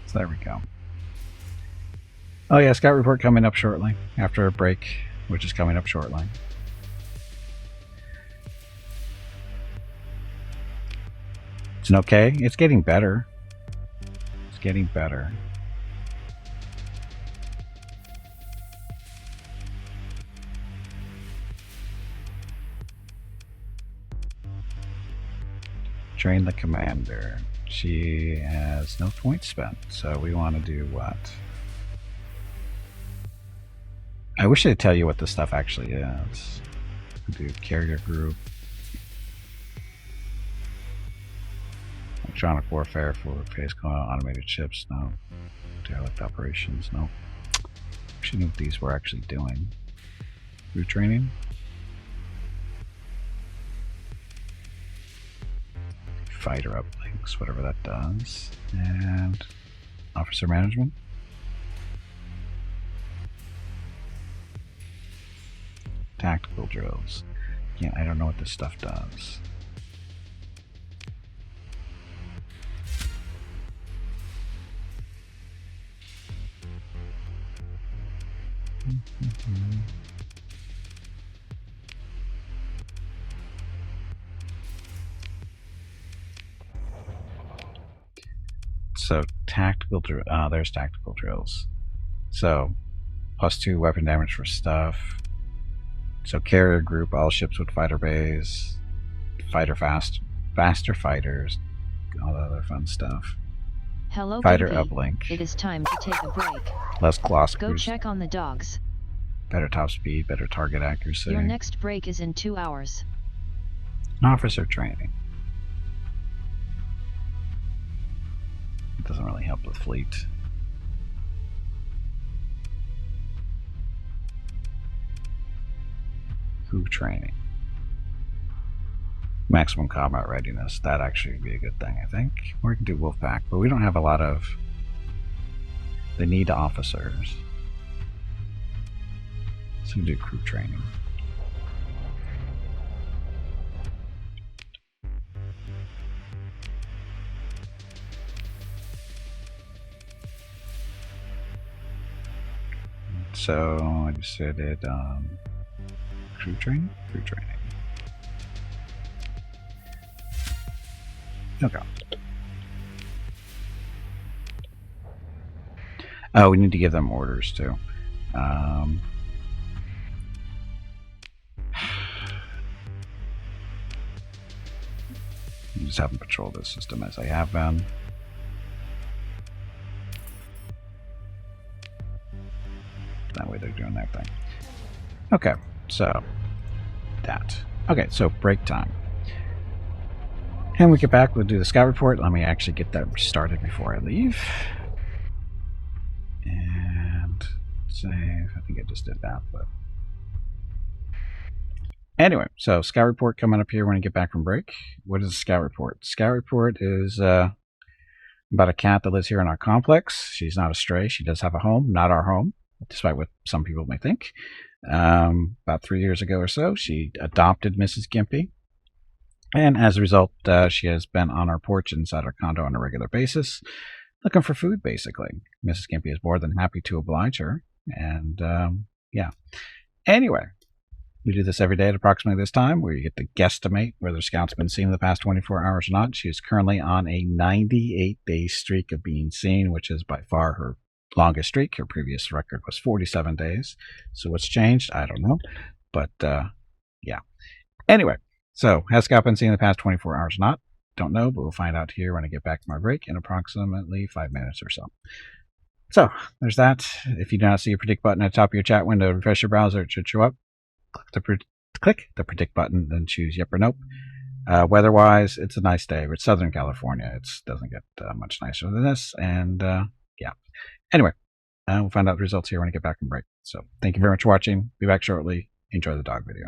So there we go. Oh yeah, scout report coming up shortly, after a break, which is coming up shortly. It's an okay. It's getting better. It's getting better. Train the commander. She has no points spent, so we want to do what? I wish they'd tell you what this stuff actually is. Do carrier group. Electronic warfare for phase coil, automated ships, no. Derelict operations, no. We should know what these were actually doing. Crew training. Fighter uplinks, whatever that does. And officer management. Tactical drills. Yeah, I don't know what this stuff does. So tactical drill. There's tactical drills. So +2 weapon damage for stuff. So carrier group, all ships with fighter bays, faster fighters, all the other fun stuff. Hello, Fighter Gimpy. uplink. It is time to take a break. Less gloss Go cruise. check on the dogs. Better top speed, better target accuracy. Your next break is in 2 hours. Officer training. It doesn't really help with fleet. Crew training. Maximum combat readiness. That actually would be a good thing, I think. Or we can do Wolfpack, but we don't have a lot of... They need officers. So we do crew training. So I just said it. Crew training. Crew training. Okay. Oh, we need to give them orders too. Just have them patrol this system as I have been. Okay, so that. Okay, so break time. And we get back, we'll do the scout report. Let me actually get that started before I leave. And save. I think I just did that, but anyway, so scout report coming up here when I get back from break. What is a scout report? Scout report is about a cat that lives here in our complex. She's not a stray. She does have a home, not our home, despite what some people may think. About 3 years ago or so, she adopted Mrs. Gimpy. And as a result, she has been on our porch inside our condo on a regular basis, looking for food, basically. Mrs. Gimpy is more than happy to oblige her. And, yeah. Anyway, we do this every day at approximately this time, where you get to guesstimate whether Scout's been seen in the past 24 hours or not. She is currently on a 98-day streak of being seen, which is by far her longest streak. Her previous record was 47 days. So what's changed? I don't know. But, yeah. Anyway, so has Scout been seen in the past 24 hours or not? Don't know, but we'll find out here when I get back from my break in approximately 5 minutes or so. So, there's that. If you do not see a predict button at the top of your chat window, refresh your browser, it should show up. Click the predict button, then choose yep or nope. Weather-wise, it's a nice day. It's Southern California. It doesn't get much nicer than this. And, yeah. Anyway, we'll find out the results here when I get back from break. So, thank you very much for watching. Be back shortly. Enjoy the dog video.